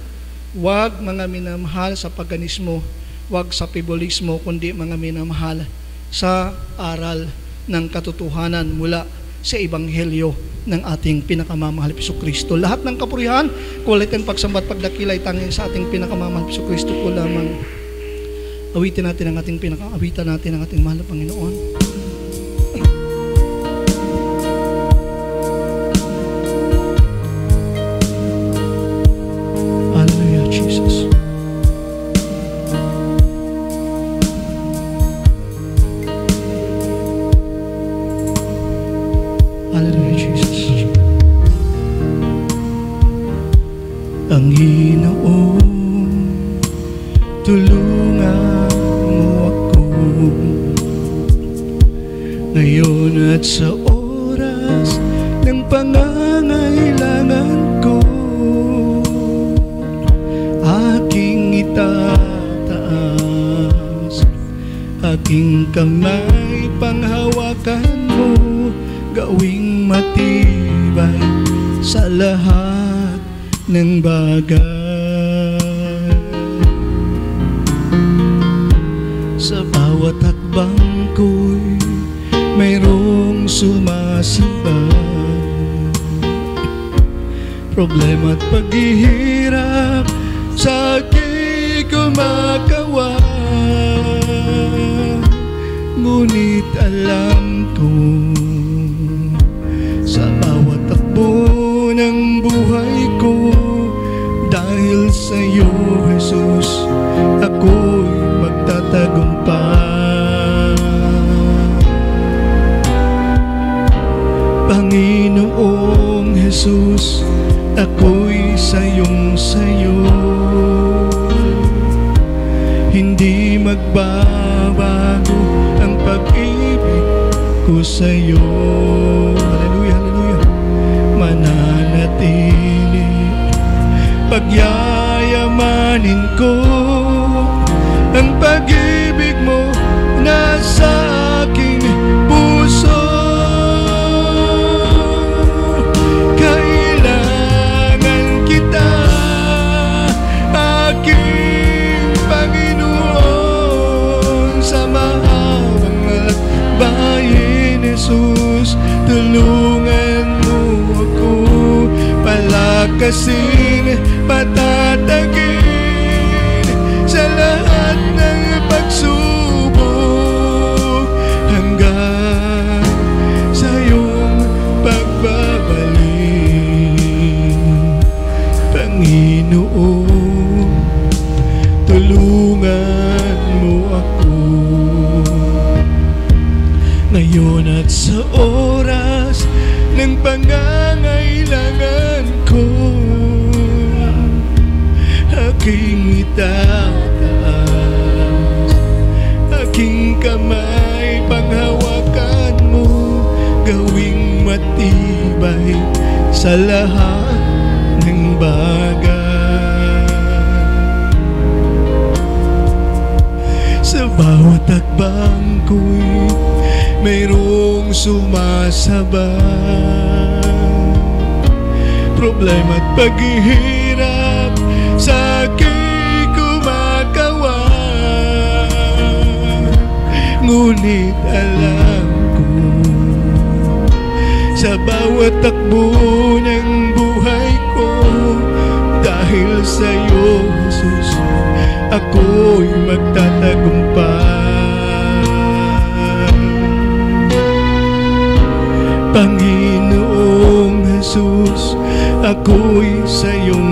Huwag, mga minamahal, sa paganismo. Huwag sa pibolismo, kundi, mga minamahal, sa aral ng katotohanan mula sa Ebanghelyo ng ating pinakamamahal Jesucristo. Lahat ng kapurihan, kulitin, pagsambat, pagdakilay, tanging sa ating pinakamamahal Jesucristo po lamang. Awitin natin ang ating mahal na Panginoon. Hallelujah, Jesus. Ang Ginoon, tulungan mo ako ngayon at sa oras ng pangangailangan ko. Aking itataas, aking kamay panghawakan mo, gawing matibay sa lahat ng bagay. Sa bawat hakbang ko'y mayroong sumasamba. Problema at paghihirap sa aking kumakawa, ngunit alam ko sa bawat takbo ng buhay ko, dahil sa iyo, Jesus, ako'y magtatagumpay. Panginoong Jesus, ako'y sayo, hindi magbabago ang pag-ibig ko sa'yo. Hallelujah, hallelujah. Mananatili, pagyayamanin ko ang pag-ibig mo nasa aking puso. Kailangan kita, aking Panginoon, sa mahabang lakbayin, Jesus, tulungan mo ako, palakasin, patatagin sa lahat ng pagsubok. Panginoon, tulungan mo ako ngayon at sa oras ng pangangailangan ko. Aking itataas, aking kamay panghawakan mo, gawing matibay sa lahat ng bagay. Sa bawat takbang ko'y mayroong sumasabay, problema at paghihirap sa aking kumagawa. Ngunit alam ko, sa bawat takbo ng buhay ko, dahil sa'yo, Jesus, ako'y magtatagumpay. Panginoong Jesus, ako'y sayo.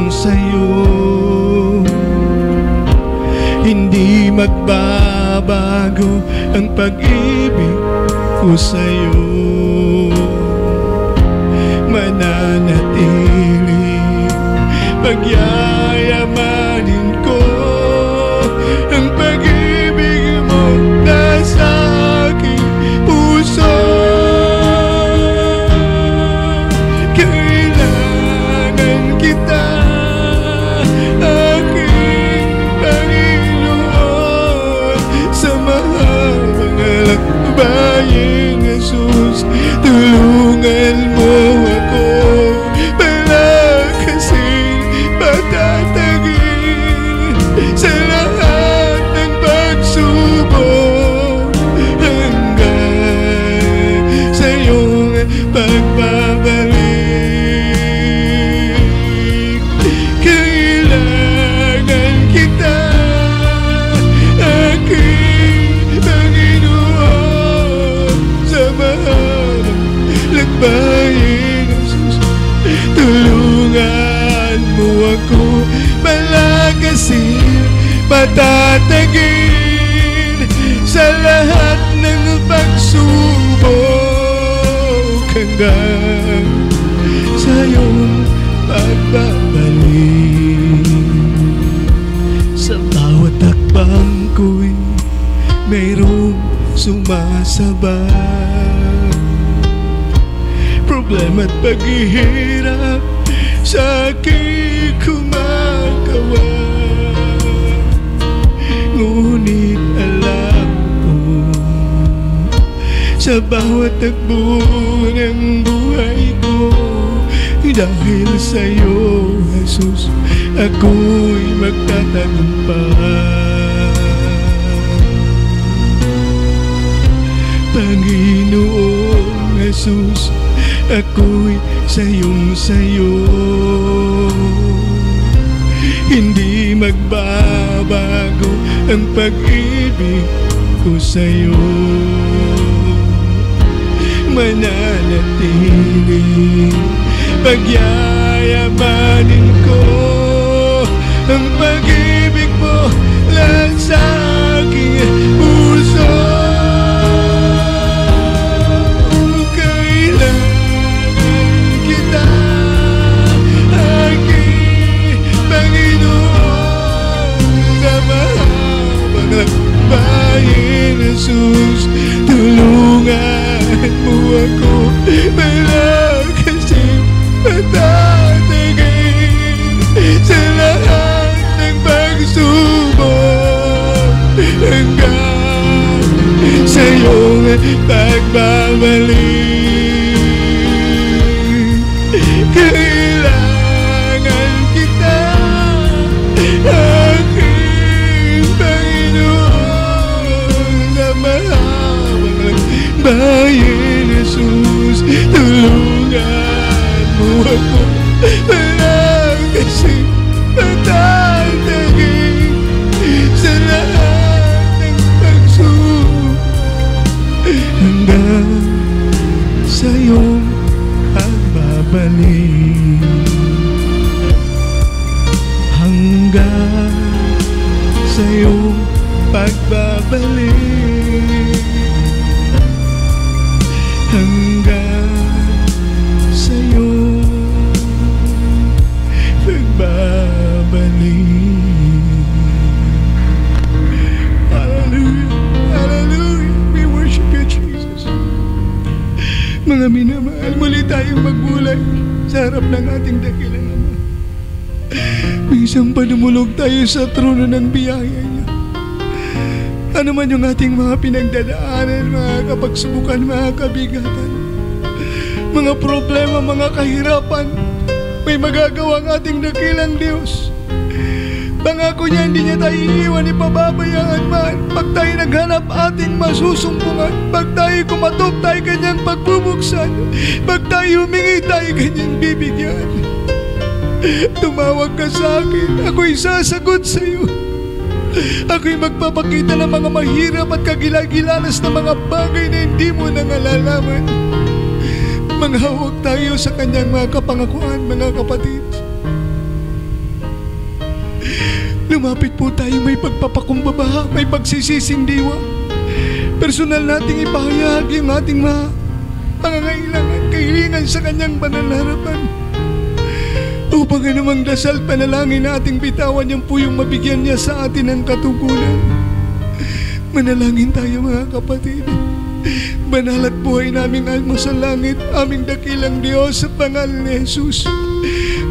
Hindi magbabago ang pag-ibig ko sa'yo. Mananatili, pagyayamanin ko ang pag-ibig mo nasa aking puso. Kailangan kita, aking Panginoon, sa mahabang lakbayin, Jesus, tulungan mo ako palakasin, patatagin sa lahat ng pagsubok hanggang sa iyong pagbabalik. Kailangan kita, aking Panginoon, sa mahabang lakbayin, Jesus, tulungan mo ako palakasin, patatagin sa lahat ng pagsubok hanggang sa iyong pagbabalik. Sa bawat takbang ko'y mayroong sumasabay, problema at paghihirap sa aking kumagawa. Ngunit alam ko, sa bawat takbo ng buhay ko, dahil sa'yo, Jesus, ako'y magtatagumpay. Panginoong Jesus, ako'y sayo. Hindi magbabago ang pag-ibig ko sa'yo. Mananatili, pagyayamanin ko ang pag-ibig mo lang sa aking puso. Jesus, tulungan mo ako palakasin, patatagin sa lahat ng pagsubok hanggang sa iyong pagbabalik. Kailangan kita, aking Panginoon, sa mahabang lakbayin, Jesus, tulungan mo ako palakasin, patatagin sa lahat ng pagsubok hanggang sa iyong pagbabalik. hanggang sa iyong pagbabalik, hanggang sa iyong pagbabalik. Mga minamahal, muli tayong magbulay sa harap ng ating dakilang Ama. Minsan panumulog tayo sa trono ng biyaya niya. Ano man yung ating mga pinagdadaanan, mga kapagsubukan, mga kabigatan, mga problema, mga kahirapan, may magagawa ang ating dakilang Diyos. Pangako niya, hindi niya tayo iiwan, ipababayaan man. Pag tayo naghanap, ating masusumpungan. Pag tayo kumatok, tayo kanyang pagbubuksan. Pag tayo humingi, tayo kanyang bibigyan. Tumawag ka sa akin, ako'y sasagot sa iyo. Ako'y magpapakita ng mga mahirap at kagilagilalas na mga bagay na hindi mo nangalalaman. Manghawak tayo sa kanyang mga kapangakuan, mga kapatid. Lumapit po tayo, may pagpapakumbaba, may pagsisising diwa. Personal nating ipahayag yung ating mga pangangailangan, kahilingan sa kanyang banal na harapan. Upang anumang dasal, panalangin nating bitawan, yan po yung mabigyan niya sa atin ng katugunan. Manalangin tayo mga kapatid. Banal at buhay naming Ama sa langit, aming dakilang Diyos, sa pangalan ni Jesus.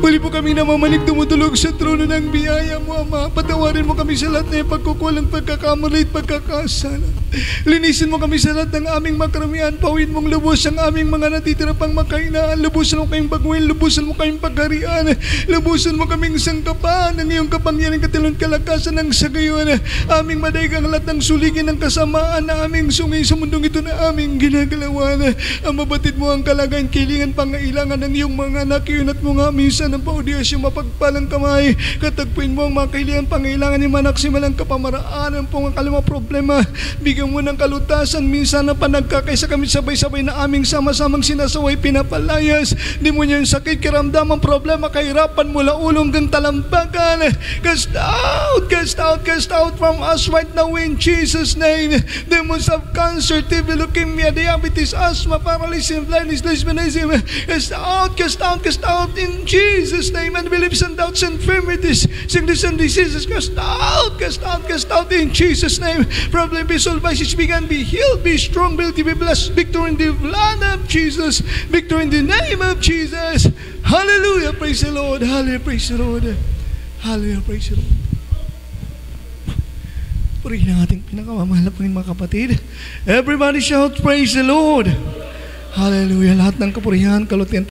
Muli po kami namamanig tumutulog sa trono ng biyaya mo, Ama. Patawarin mo kami sa lahat na pagkukulang, pagkakamali at pagkakasala. Linisin mo kami sa lahat ng aming makaramihan. Pawin mong lubos ang aming mga natitira pang makahinaan. Lubusan mo kaming pagwin, lubusan mo kaming pagharian. Lubusan mo kaming sangkapan ng iyong kapangyarihan, katilon, kalakasan ng sagayon. Aming madaigang lahat ng suligin ng kasamaan na aming sungay sa mundong ito na aming ginagalawan. Ang mabatid mo ang kalagayan, kailangan, pangailangan ng iyong mga anak. Iyunat mo nga minsan ng paudiyas yung mapagpalang kamay. Katagpuin mo ang mga kailangan, pangailangan ni manak si malang kapamaraan ang pong kalima problema. Bigyan mo ng kalutasan. Minsan na panagkakaisa kami sabay-sabay na aming sama-samang sinasaway, pinapalayas. Di mo niya yung sakit, karamdaman, problema, kahirapan mula ulong hanggang talambagan. Cast out, cast out, cast out from us right now in Jesus' name. Demons of cancer, TB, leukemia, diabetes, asthma, paralysis, blindness, lesbianism. Cast out, cast out, cast out in Jesus' name. And beliefs and doubts and infirmities, sickness and diseases, cast out, cast out, cast out in Jesus' name. Problem be solved, vices began, be healed, be strong, be blessed. Victory in the blood of Jesus, victory in the name of Jesus. Hallelujah, praise the Lord. Hallelujah, praise the Lord. Hallelujah, praise the Lord. Purihin ang ating pinakamamahal na mga kapatid. Everybody shout, praise the Lord. Hallelujah. Lahat ng kapurihan, kalutian,